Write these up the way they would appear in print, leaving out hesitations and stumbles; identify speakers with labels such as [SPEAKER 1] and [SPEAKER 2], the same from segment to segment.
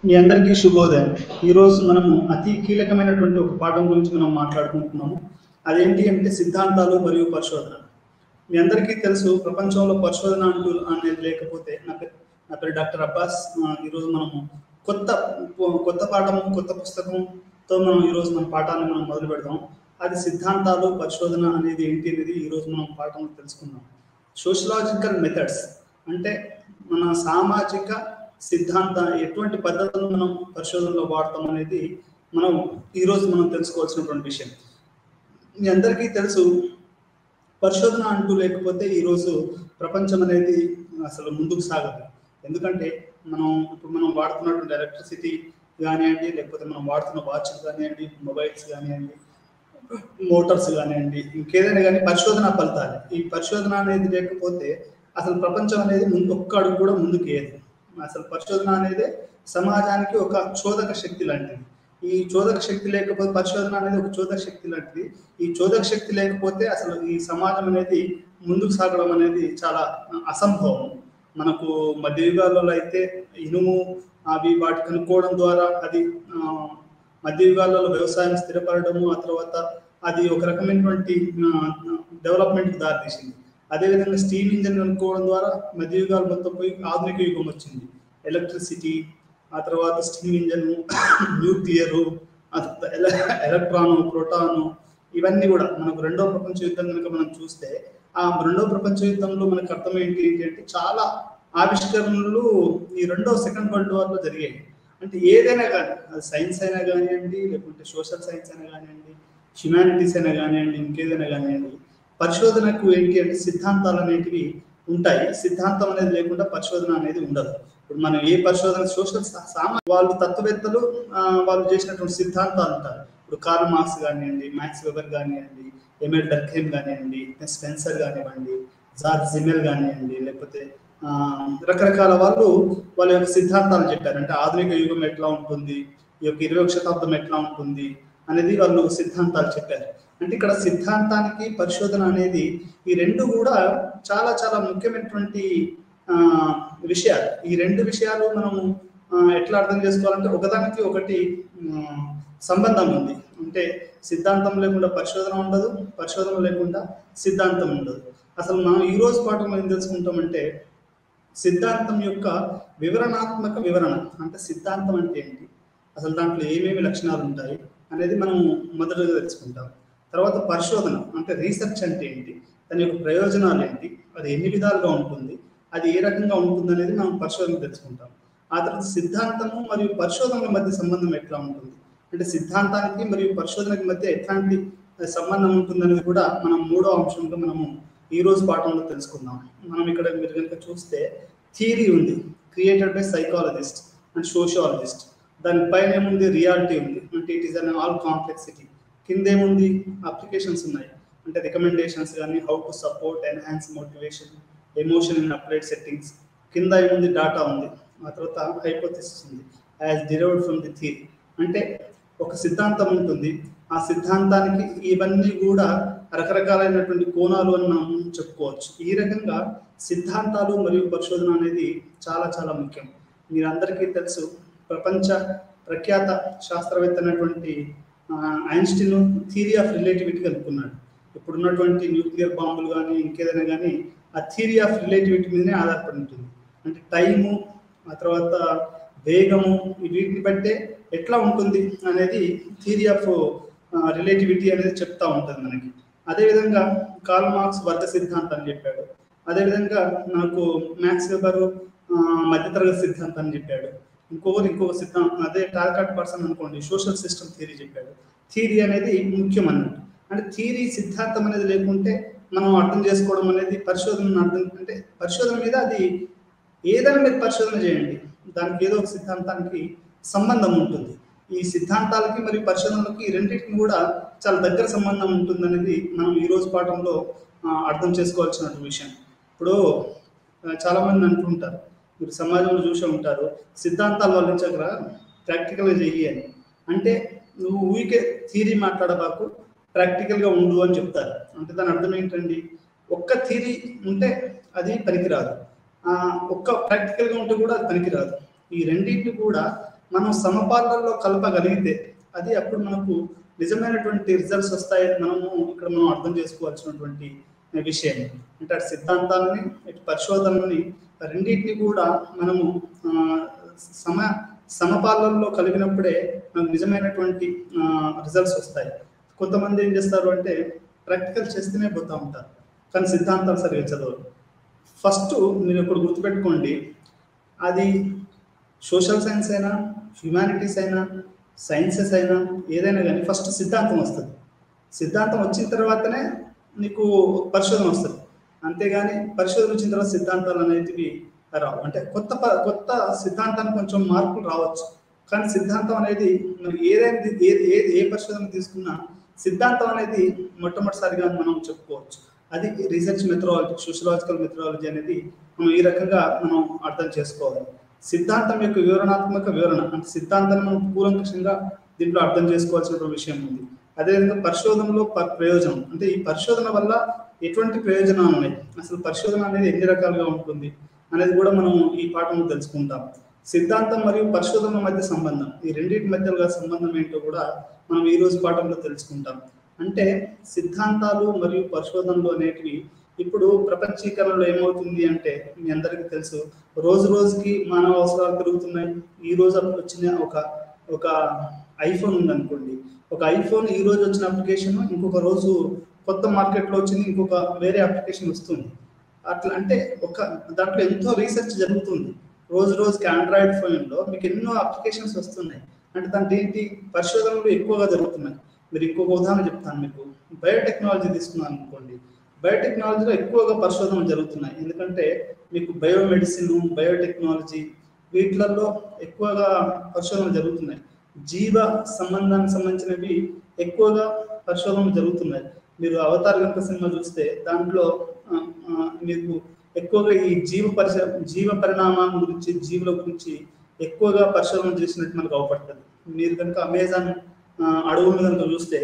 [SPEAKER 1] మీ అందరికీ శుభోదయం. ఈరోజు మనము అతి కీలకమైనటువంటి ఒక పాఠం గురించి మనం మాట్లాడుకుంటున్నాము. అదేంటి అంటే సిద్ధాంతాలు మరియు పరిశోధన. మీ అందరికీ తెలుసు, ప్రపంచంలో పరిశోధన అంటూ అనేది లేకపోతే నా పేరు డాక్టర్ అబ్బాస్. ఈరోజు మనము కొత్త కొత్త పాఠము, కొత్త పుస్తకంతో మనం ఈరోజు మన పాఠాన్ని మనం మొదలు పెడదాం. అది సిద్ధాంతాలు, పరిశోధన అనేది ఏంటి అనేది ఈరోజు మనం పాఠంలో తెలుసుకుందాం. సోషలాజికల్ మెథడ్స్ అంటే మన సామాజిక సిద్ధాంత ఎటువంటి పద్ధతులను మనం పరిశోధనలో వాడతాం అనేది ఈరోజు మనం తెలుసుకోవాల్సినటువంటి విషయం. మీ అందరికీ తెలుసు, పరిశోధన అంటూ లేకపోతే ఈరోజు ప్రపంచం అనేది అసలు ముందుకు సాగదు. ఎందుకంటే ఇప్పుడు మనం వాడుతున్నటువంటి ఎలక్ట్రిసిటీ కానివ్వండి, లేకపోతే మనం వాడుతున్న వాచ్లు కానివ్వండి, మొబైల్స్ కానివ్వండి, మోటార్స్ కానివ్వండి, ఇంకేదైనా కానీ పరిశోధన ఫలితాలు. ఈ పరిశోధన అనేది లేకపోతే అసలు ప్రపంచం అనేది ఒక్క అడుగు కూడా ముందుకు వేయదు. అసలు పరిశోధన అనేది సమాజానికి ఒక చోదక శక్తి లాంటిది. ఈ చోదక శక్తి లేకపోతే, పరిశోధన అనేది ఒక చోదక శక్తి లాంటిది. ఈ చోదక శక్తి లేకపోతే అసలు ఈ సమాజం అనేది ముందుకు సాగడం అనేది చాలా అసంభవం. మనకు మధ్య యుగాలలో అయితే ఇనుము వాటి కనుక్కోవడం ద్వారా అది మధ్య యుగాలలో వ్యవసాయం స్థిరపడము, ఆ తర్వాత అది ఒక రకమైనటువంటి డెవలప్మెంట్కి దారితీసింది. అదేవిధంగా స్టీమ్ ఇంజన్ కనుక్కోవడం ద్వారా మధ్య యుగాలు మొత్తం పోయి ఆధునిక యుగం వచ్చింది. ఎలక్ట్రిసిటీ, ఆ తర్వాత స్టీమ్ ఇంజన్, న్యూక్లియరు, ఎలక్ట్రాను, ప్రోటాను, ఇవన్నీ కూడా మనకు రెండవ ప్రపంచ యుద్ధం కనుక మనం చూస్తే, ఆ రెండవ ప్రపంచ యుద్ధంలో మనకు అర్థం ఏంటి అంటే చాలా ఆవిష్కరణలు ఈ సెకండ్ వరల్డ్ వార్లో జరిగాయి. అంటే ఏదైనా కానీ, అది సైన్స్ అయినా కానివ్వండి, లేకుంటే సోషల్ సైన్స్ అయినా కానివ్వండి, హ్యుమానిటీస్ అయినా కానివ్వండి, ఇంకేదైనా కానివ్వండి, పరిశోధనకు ఏంటి అంటే సిద్ధాంతాలు అనేటివి ఉంటాయి. సిద్ధాంతం అనేది లేకుండా పరిశోధన అనేది ఉండదు. ఇప్పుడు మనం ఏ పరిశోధన వాళ్ళు తత్వవేత్తలు వాళ్ళు చేసినటువంటి సిద్ధాంతాలు ఉంటారు. ఇప్పుడు కార్ల్ మార్క్స్ కానివ్వండి, మ్యాక్స్ వెబర్ కానివ్వండి, ఎమిల్ డర్ఖైమ్ కానివ్వండి, స్పెన్సర్ కానివ్వండి, జార్జ్ సిమెల్ కానివ్వండి, లేకపోతే రకరకాల వాళ్ళ యొక్క సిద్ధాంతాలు చెప్పారు. అంటే ఆధునిక యుగం ఎట్లా ఉంటుంది, ఈ యొక్క 20వ శతాబ్దం ఎట్లా ఉంటుంది అనేది వాళ్ళు సిద్ధాంతాలు చెప్పారు. అంటే ఇక్కడ సిద్ధాంతానికి పరిశోధన అనేది ఈ రెండు కూడా చాలా చాలా ముఖ్యమైనటువంటి విషయాలు. ఈ రెండు విషయాలు మనము ఎట్లా అర్థం చేసుకోవాలంటే ఒకదానికి ఒకటి సంబంధం ఉంది. అంటే సిద్ధాంతం లేకుండా పరిశోధన ఉండదు, పరిశోధన లేకుండా సిద్ధాంతం ఉండదు. అసలు మనం ఈ రోజు పాఠంలో ఏం తెలుసుకుంటామంటే సిద్ధాంతం యొక్క వివరణాత్మక వివరణ. అంటే సిద్ధాంతం అంటే ఏంటి, అసలు దాంట్లో ఏమేమి లక్షణాలు ఉంటాయి అనేది మనం మొదటగా తెలుసుకుంటాం. తర్వాత పరిశోధన అంటే రీసెర్చ్ అంటే ఏంటి, దాని యొక్క ప్రయోజనాలు ఏంటి, అది ఎన్ని విధాలుగా ఉంటుంది, అది ఏ రకంగా ఉంటుంది అనేది మనం పరిశోధన తెలుసుకుంటాం. ఆ తర్వాత సిద్ధాంతము మరియు పరిశోధనల మధ్య సంబంధం ఎట్లా ఉంటుంది, అంటే సిద్ధాంతానికి మరియు పరిశోధనకి మధ్య ఎట్లాంటి సంబంధం ఉంటుందనేది కూడా మనం మూడో అంశంగా మనము ఈ రోజు పాఠంలో తెలుసుకుందాం. మనం ఇక్కడ మీరు కనుక చూస్తే థియరీ ఉంది, created by psychologist and sociologist. దానిపైన ఏముంది, రియాలిటీ ఉంది, అంటే it is an all complexity. కింద ఏముంది, అప్లికేషన్స్ ఉన్నాయి, అంటే రికమెండేషన్స్ కానీ, how to support enhance motivation, emotion in applied settings. కింద ఏముంది, డాటా ఉంది. ఆ తర్వాత హైపోథెసిస్ ఉంది, as derived from the theory. అంటే ఒక సిద్ధాంతం ఉంటుంది, ఆ సిద్ధాంతానికి ఇవన్నీ కూడా రకరకాలైనటువంటి కోణాలు అని మనం చెప్పుకోవచ్చు. ఈ రకంగా సిద్ధాంతాలు మరియు పరిశోధన అనేది చాలా చాలా ముఖ్యం. మీరందరికీ తెలుసు, ప్రపంచ ప్రఖ్యాత శాస్త్రవేత్త అయినటువంటి ఐన్స్టీన్ థియరీ ఆఫ్ రిలేటివిటీ కనుక్కున్నాడు. ఇప్పుడున్నటువంటి న్యూక్లియర్ బాంబులు కానీ ఇంకేదైనా కానీ ఆ థియరీ ఆఫ్ రిలేటివిటీ మీదనే ఆధారపడి ఉంటుంది. అంటే టైము, ఆ తర్వాత వేగము, వీటిని బట్టే ఎట్లా ఉంటుంది అనేది థియరీ ఆఫ్ రిలేటివిటీ అనేది చెప్తా ఉంటుంది మనకి. అదేవిధంగా కార్ల్ మార్క్స్ వర్గ సిద్ధాంతాన్ని చెప్పాడు. అదేవిధంగా నాకు మ్యాక్స్ వెబర్ మధ్యతరగతి సిద్ధాంతాన్ని చెప్పాడు. ఇంకొక సిద్ధాంతం, అదే టార్గెట్ పర్సన్ అనుకోండి, సోషల్ సిస్టమ్ థియరీ చెప్పాడు. థియరీ అనేది ముఖ్యం అన్నట్టు. అంటే థియరీ, సిద్ధాంతం అనేది లేకుంటే మనం అర్థం చేసుకోవడం అనేది పరిశోధన అంటే పరిశోధన మీద అది ఏదైనా మీరు పరిశోధన చేయండి, దానికి ఏదో ఒక సిద్ధాంతానికి సంబంధం ఉంటుంది. ఈ సిద్ధాంతాలకి మరియు పరిశోధనలకి ఈ రెండింటికి కూడా చాలా దగ్గర సంబంధం ఉంటుంది అనేది మనం ఈరోజు పాఠంలో అర్థం చేసుకోవాల్సిన విషయం. ఇప్పుడు చాలామంది అంటుంటారు, మీరు సమాజంలో చూసే ఉంటారు, సిద్ధాంతాలు వల్లించకరా, ప్రాక్టికల్గా చెయ్యి అని. అంటే నువ్వు ఊరికే థియరీ మాట్లాడబాకు, ప్రాక్టికల్గా ఉండు అని చెప్తారు. అంటే దాని అర్థం ఏంటండి, ఒక్క థియరీ ఉంటే అది పనికిరాదు, ఒక్క ప్రాక్టికల్గా ఉంటే కూడా అది పనికిరాదు. ఈ రెండింటిని కూడా మనం సమపాలనలో కలపగలిగితే అది అప్పుడు మనకు నిజమైనటువంటి రిజల్ట్స్ వస్తాయని మనం అర్థం చేసుకోవాల్సినటువంటి విషయం. అంటే అటు సిద్ధాంతాలని ఇటు పరిశోధనని రెండింటిని కూడా మనము సమపాలనలో కలిగినప్పుడే మనకు నిజమైనటువంటి రిజల్ట్స్ వస్తాయి. కొంతమంది ఏం చేస్తారు అంటే ప్రాక్టికల్ చేస్తూనే పోతూ ఉంటారు, కానీ సిద్ధాంతాలు సరిగ్గా చదవరు. ఫస్ట్ మీరు ఇప్పుడు గుర్తుపెట్టుకోండి, అది సోషల్ సైన్స్ అయినా, హ్యుమానిటీస్ అయినా, సైన్సెస్ అయినా, ఏదైనా కానీ ఫస్ట్ సిద్ధాంతం వస్తుంది. సిద్ధాంతం వచ్చిన తర్వాతనే నీకు పరిశోధన వస్తుంది. అంతేగాని పరిశోధన వచ్చిన తర్వాత సిద్ధాంతాలు అనేటివి రావు. అంటే కొత్త సిద్ధాంతానికి కొంచెం మార్పులు రావచ్చు, కానీ సిద్ధాంతం అనేది ఏదైనా ఏ పరిశోధన తీసుకున్నా సిద్ధాంతం అనేది మొట్టమొదటిసారిగా మనం చెప్పుకోవచ్చు. అది రీసెర్చ్ మెథడాలజీ, సోషలాజికల్ మెథడాలజీ అనేది మనం ఈ రకంగా మనం అర్థం చేసుకోవాలి. సిద్ధాంతం యొక్క వివరణాత్మక వివరణ అంటే సిద్ధాంతాన్ని మనం కూలంకషంగా దీంట్లో అర్థం చేసుకోవాల్సిన విషయం ఉంది. అదేవిధంగా పరిశోధనలో ప్రయోజనం అంటే ఈ పరిశోధన వల్ల ఎటువంటి ప్రయోజనాలు ఉన్నాయి, అసలు పరిశోధన అనేది ఎన్ని రకాలుగా ఉంటుంది అనేది కూడా మనం ఈ పాఠంలో తెలుసుకుంటాం. సిద్ధాంతం మరియు పరిశోధన మధ్య సంబంధం, ఈ రెండింటి మధ్య సంబంధం ఏంటో కూడా మనం ఈ రోజు పాఠంలో తెలుసుకుంటాం. అంటే సిద్ధాంతాలు మరియు పరిశోధనలు అనేటివి ఇప్పుడు ప్రపంచీకరణలో ఏమవుతుంది అంటే మీ అందరికీ తెలుసు, రోజు రోజుకి మానవ అవసరాలు పెరుగుతున్నాయి. ఈ రోజు వచ్చిన ఒక ఐఫోన్ ఉందనుకోండి, ఒక ఐఫోన్ ఈ రోజు వచ్చిన అప్లికేషన్ ఇంకొక రోజు కొత్త మార్కెట్లో వచ్చింది, ఇంకొక వేరే అప్లికేషన్ వస్తుంది. అట్లా అంటే దాంట్లో ఎంతో రీసెర్చ్ జరుగుతుంది. రోజు రోజుకి ఆండ్రాయిడ్ ఫోన్లో మీకు ఎన్నో అప్లికేషన్స్ వస్తున్నాయి. అంటే దాంట్లో ఏంటి, పరిశోధనలు ఎక్కువగా జరుగుతున్నాయి. మీరు ఇంకొక ఉదాహరణ చెప్తాను మీకు. బయోటెక్నాలజీ తీసుకున్నాను అనుకోండి, బయోటెక్నాలజీలో ఎక్కువగా పరిశోధనలు జరుగుతున్నాయి. ఎందుకంటే మీకు బయోమెడిసిన్, బయోటెక్నాలజీ వీటిలలో ఎక్కువగా పరిశోధనలు జరుగుతున్నాయి. జీవ సంబంధానికి సంబంధించినవి ఎక్కువగా పరిశోధనలు జరుగుతున్నాయి. మీరు అవతార్ గంట సినిమా చూస్తే దాంట్లో మీకు ఎక్కువగా ఈ జీవ పరిణామం గురించి, జీవుల గురించి ఎక్కువగా పరిశోధన చేసినట్టు మనకు అవపడుతుంది. మీరు కనుక అమెజాన్ అడవులను కనుక చూస్తే,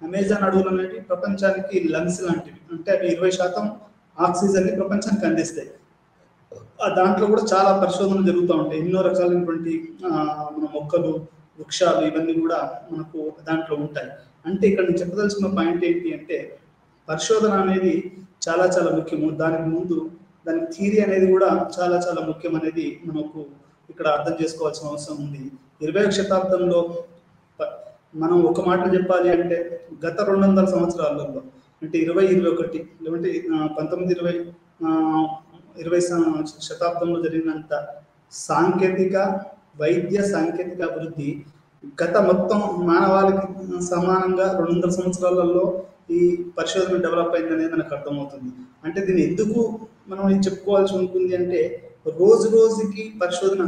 [SPEAKER 1] అమెజాన్ అడవులు అనేవి ప్రపంచానికి లంగ్స్ లాంటివి. అంటే అవి 20% ఆక్సిజన్ని ప్రపంచానికి అందిస్తాయి. దాంట్లో కూడా చాలా పరిశోధనలు జరుగుతూ ఉంటాయి. ఎన్నో రకాలైనటువంటి మన మొక్కలు, వృక్షాలు ఇవన్నీ కూడా మనకు దాంట్లో ఉంటాయి. అంటే ఇక్కడ నేను చెప్పదలుచుకున్న పాయింట్ ఏంటి అంటే పరిశోధన అనేది చాలా చాలా ముఖ్యము. దానికి థియరీ అనేది కూడా చాలా చాలా ముఖ్యం అనేది మనకు ఇక్కడ అర్థం చేసుకోవాల్సిన అవసరం ఉంది. 20వ శతాబ్దంలో మనం ఒక మాట చెప్పాలి అంటే గత 200 సంవత్సరాలలో అంటే 2021 లేదంటే 1920 శతాబ్దంలో జరిగినంత వైద్య సాంకేతిక అభివృద్ధి గత మొత్తం మానవాళికి సమానంగా 200 సంవత్సరాలలో ఈ పరిశోధన డెవలప్ అయిందనేది మనకు అర్థమవుతుంది. అంటే దీన్ని ఎందుకు మనం చెప్పుకోవాల్సి ఉంటుంది అంటే రోజు రోజుకి పరిశోధన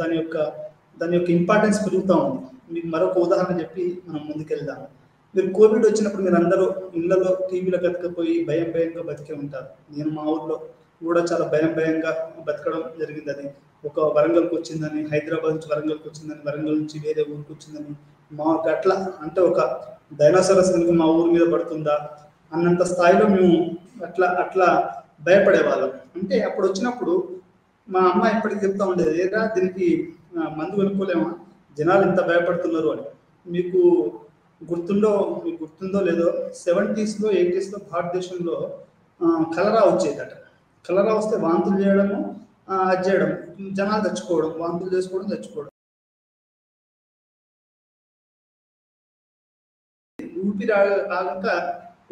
[SPEAKER 1] దాని యొక్క ఇంపార్టెన్స్ పెరుగుతూ ఉంది. మీకు మరొక ఉదాహరణ చెప్పి మనం ముందుకెళ్దాం. మీరు కోవిడ్ వచ్చినప్పుడు మీరు అందరూ ఇళ్లలో టీవీలో బతకపోయి భయంగా బతికే ఉంటారు. నేను మా ఊర్లో కూడా చాలా భయంగా బతకడం జరిగింది. అది ఒక వరంగల్కి వచ్చిందని, హైదరాబాద్ నుంచి వరంగల్కి వచ్చిందని, వరంగల్ నుంచి వేరే ఊరికి వచ్చిందని, మాకు అట్లా అంటే ఒక డైనోసారస్ కనుక మా ఊరి మీద పడుతుందా అన్నంత స్థాయిలో మేము అట్లా భయపడేవాళ్ళం. అంటే అప్పుడు వచ్చినప్పుడు మా అమ్మ ఎప్పటికీ చెప్తా ఉండేది, ఏదా దీనికి మందు కొనుక్కోలేమా, జనాలు ఇంత భయపడుతున్నారు అని. మీకు గుర్తుందో లేదో 70s, 80s భారతదేశంలో కలరా వచ్చేదట. కలరా వస్తే వాంతులు చేయడము, అది చేయడం, జనాలు చచ్చిపోవడం, వాంతులు చేసుకోవడం, చచ్చిపోవడం.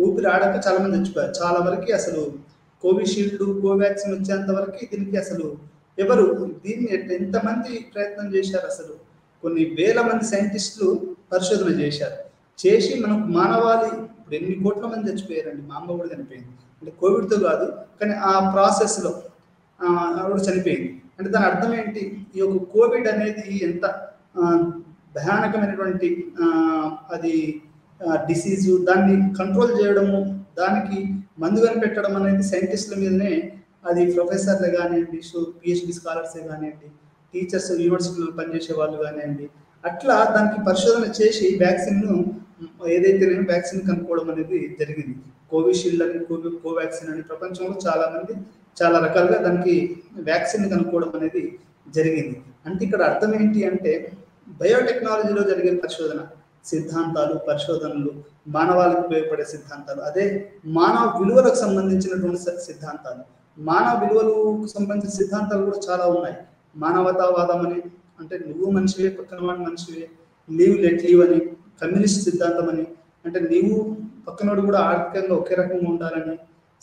[SPEAKER 1] ఊపిరి ఆడక చాలా మంది చచ్చిపోయారు. చాలా వరకు అసలు కోవిషీల్డ్, కోవాక్సిన్ వచ్చేంత వరకు దీనికి అసలు ఎవరు దీన్ని ఎంతమంది ప్రయత్నం చేశారు, అసలు కొన్ని వేల మంది సైంటిస్టులు పరిశోధన చేసి మనకు మానవాళి ఇప్పుడు ఎన్ని కోట్ల మంది చచ్చిపోయారండి. మా అమ్మ కూడా చనిపోయింది, అంటే కోవిడ్తో కాదు కానీ ఆ ప్రాసెస్లో ఆవిడ చనిపోయింది. అంటే దాని అర్థం ఏంటి, ఈ యొక్క కోవిడ్ అనేది ఎంత భయానకమైనటువంటి అది డిసీజు, దాన్ని కంట్రోల్ చేయడము, దానికి మందు కనిపెట్టడం అనేది సైంటిస్టుల మీదనే, అది ప్రొఫెసర్లే కానివ్వండి, పిహెచ్డి స్కాలర్సే కానివ్వండి, టీచర్స్ యూనివర్సిటీలో పనిచేసే వాళ్ళు కానివ్వండి, అట్లా దానికి పరిశోధన చేసి ఏదైతే వ్యాక్సిన్ కనుక్కోవడం అనేది జరిగింది. కోవిషీల్డ్ అని, కోవాక్సిన్ అని ప్రపంచంలో చాలా మంది చాలా రకాలుగా దానికి వ్యాక్సిన్ కనుక్కోవడం అనేది జరిగింది. అంటే ఇక్కడ అర్థం ఏంటి అంటే బయోటెక్నాలజీలో జరిగే పరిశోధన సిద్ధాంతాలు, పరిశోధనలు, మానవాళికి ఉపయోగపడే సిద్ధాంతాలు, అదే మానవ విలువలకు సంబంధించినటువంటి సిద్ధాంతాలు. మానవ విలువలకు సంబంధించిన సిద్ధాంతాలు కూడా చాలా ఉన్నాయి. మానవతావాదం అని, అంటే నువ్వు మనిషివే, పక్కన వాడు మనిషివే, లీవ్ లెట్ లీవ్ అని, కమ్యూనిస్ట్ సిద్ధాంతం అని, అంటే నీవు పక్కనోడు కూడా ఆర్థికంగా ఒకే రకంగా ఉండాలని,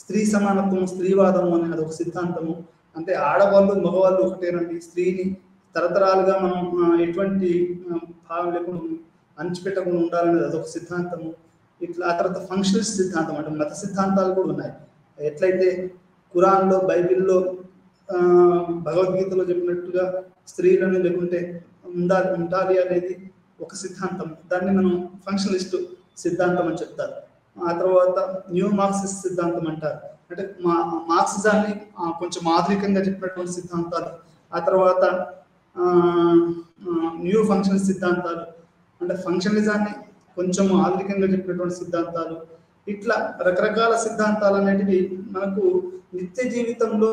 [SPEAKER 1] స్త్రీ సమానత్వం, స్త్రీవాదం అని అదొక సిద్ధాంతము. అంటే ఆడవాళ్ళు మగవాళ్ళు ఒకటేనండి, స్త్రీని తరతరాలుగా మనం ఎటువంటి భావం లేకుండా అణచిపెట్టకుండా ఉండాలనేది అదొక సిద్ధాంతము. ఇట్లా ఆ తర్వాత ఫంక్షనలిస్ట్ సిద్ధాంతం, అంటే మత సిద్ధాంతాలు కూడా ఉన్నాయి. ఎట్లయితే ఖురాన్లో, బైబిల్లో, భగవద్గీతలో చెప్పినట్టుగా స్త్రీలను లేకుంటే ఉండాలి అనేది ఒక సిద్ధాంతం. దాన్ని మనం ఫంక్షనలిస్ట్ సిద్ధాంతం అని చెప్తారు. ఆ తర్వాత న్యూ మార్క్సిస్ట్ సిద్ధాంతం అంటారు, అంటే మార్క్సిజాన్ని కొంచెం ఆధునికంగా చెప్పినటువంటి సిద్ధాంతాలు. ఆ తర్వాత న్యూ ఫంక్షన్ సిద్ధాంతాలు, అంటే ఫంక్షనలిజాన్ని కొంచెం ఆధునికంగా చెప్పినటువంటి సిద్ధాంతాలు. ఇట్లా రకరకాల సిద్ధాంతాలు అనేటివి మనకు నిత్య జీవితంలో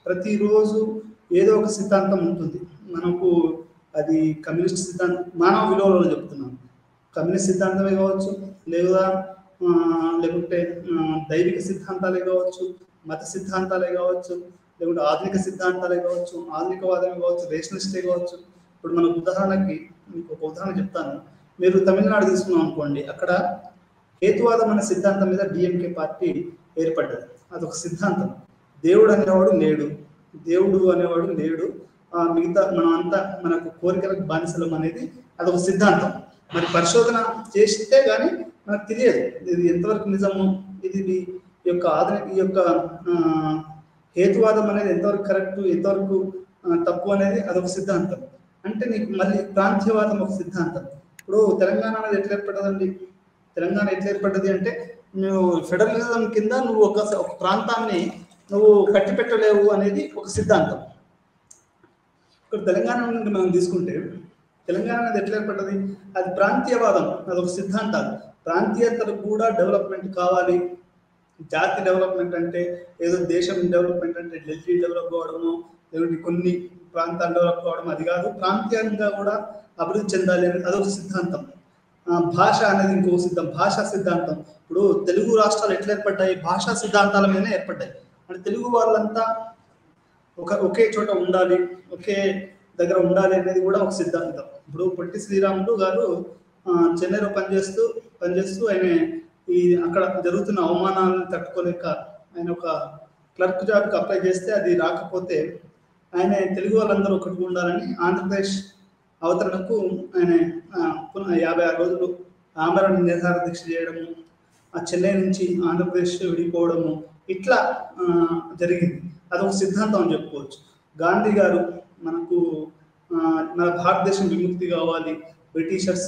[SPEAKER 1] ప్రతిరోజు ఏదో ఒక సిద్ధాంతం ఉంటుంది మనకు. అది కమ్యూనిస్ట్ సిద్ధాంతం, మానవ విలువలలో చెప్తున్నాను, కమ్యూనిస్ట్ సిద్ధాంతమే కావచ్చు, లేకుంటే దైవిక సిద్ధాంతాలే కావచ్చు, మత సిద్ధాంతాలే కావచ్చు, లేకుంటే ఆధునిక సిద్ధాంతాలే కావచ్చు, ఆధునికవాదమే కావచ్చు, రేషనలిస్టే కావచ్చు. ఇప్పుడు మనకు ఉదాహరణకి మీకు ఒక ఉదాహరణ చెప్తాను. మీరు తమిళనాడు తీసుకున్నాం అనుకోండి, అక్కడ హేతువాదం అనే సిద్ధాంతం మీద డిఎంకే పార్టీ ఏర్పడ్డది. అదొక సిద్ధాంతం. దేవుడు అనేవాడు లేడు, దేవుడు అనేవాడు లేడు, మిగతా మనం అంతా మనకు కోరికలకు బానిసలం అనేది అదొక సిద్ధాంతం. మరి పరిశోధన చేస్తే కానీ మనకు తెలియదు ఇది ఎంతవరకు నిజము, ఇది ఈ యొక్క హేతువాదం అనేది ఎంతవరకు కరెక్ట్, ఎంతవరకు తప్పు అనేది అదొక సిద్ధాంతం. అంటే నీకు మళ్ళీ ప్రాంతీయవాదం ఒక సిద్ధాంతం. ఇప్పుడు తెలంగాణ అనేది ఎట్లా ఏర్పడ్డదండి? తెలంగాణ ఎట్లా ఏర్పడ్డది అంటే, నువ్వు ఫెడరలిజం కింద నువ్వు ఒక ప్రాంతాన్ని నువ్వు కట్టి పెట్టలేవు అనేది ఒక సిద్ధాంతం. ఇక్కడ తెలంగాణ నుండి మనం తీసుకుంటే, తెలంగాణ అనేది ఎట్లా ఏర్పడ్డది? అది ప్రాంతీయవాదం, అదొక సిద్ధాంతాలు. ప్రాంతీయతలు కూడా డెవలప్మెంట్ కావాలి. జాతి డెవలప్మెంట్ అంటే ఏదో దేశం డెవలప్మెంట్ అంటే ఢిల్లీ డెవలప్ అవ్వడము, లేదంటే కొన్ని ప్రాంతాలు డెవలప్ అవ్వడం, అది కాదు. ప్రాంతీయంగా కూడా అభివృద్ధి చెందాలి అనేది అదొక సిద్ధాంతం. భాష అనేది ఇంకొక భాషా సిద్ధాంతం. ఇప్పుడు తెలుగు రాష్ట్రాలు ఎట్లా ఏర్పడ్డాయి? భాషా సిద్ధాంతాల మీదనే ఏర్పడ్డాయి. అంటే తెలుగు వాళ్ళంతా ఒకే చోట ఉండాలి, ఒకే దగ్గర ఉండాలి అనేది కూడా ఒక సిద్ధాంతం. ఇప్పుడు పొట్టి శ్రీరాములు గారు చెన్నైలో పనిచేస్తూ ఆయన అక్కడ జరుగుతున్న అవమానాలను తట్టుకోలేక ఆయన ఒక క్లర్క్ జాబ్కి అప్లై చేస్తే అది రాకపోతే ఆయన తెలుగు వాళ్ళందరూ ఒకటి ఉండాలని ఆంధ్రప్రదేశ్ అవతరణకు ఆయన 56 రోజులు ఆమరణ నిరాహార దీక్ష చేయడము, ఆ చెన్నై నుంచి ఆంధ్రప్రదేశ్ విడిపోవడము, ఇట్లా జరిగింది. అదొక సిద్ధాంతం అని చెప్పుకోవచ్చు. గాంధీ గారు మన భారతదేశం విముక్తి కావాలి, బ్రిటిషర్స్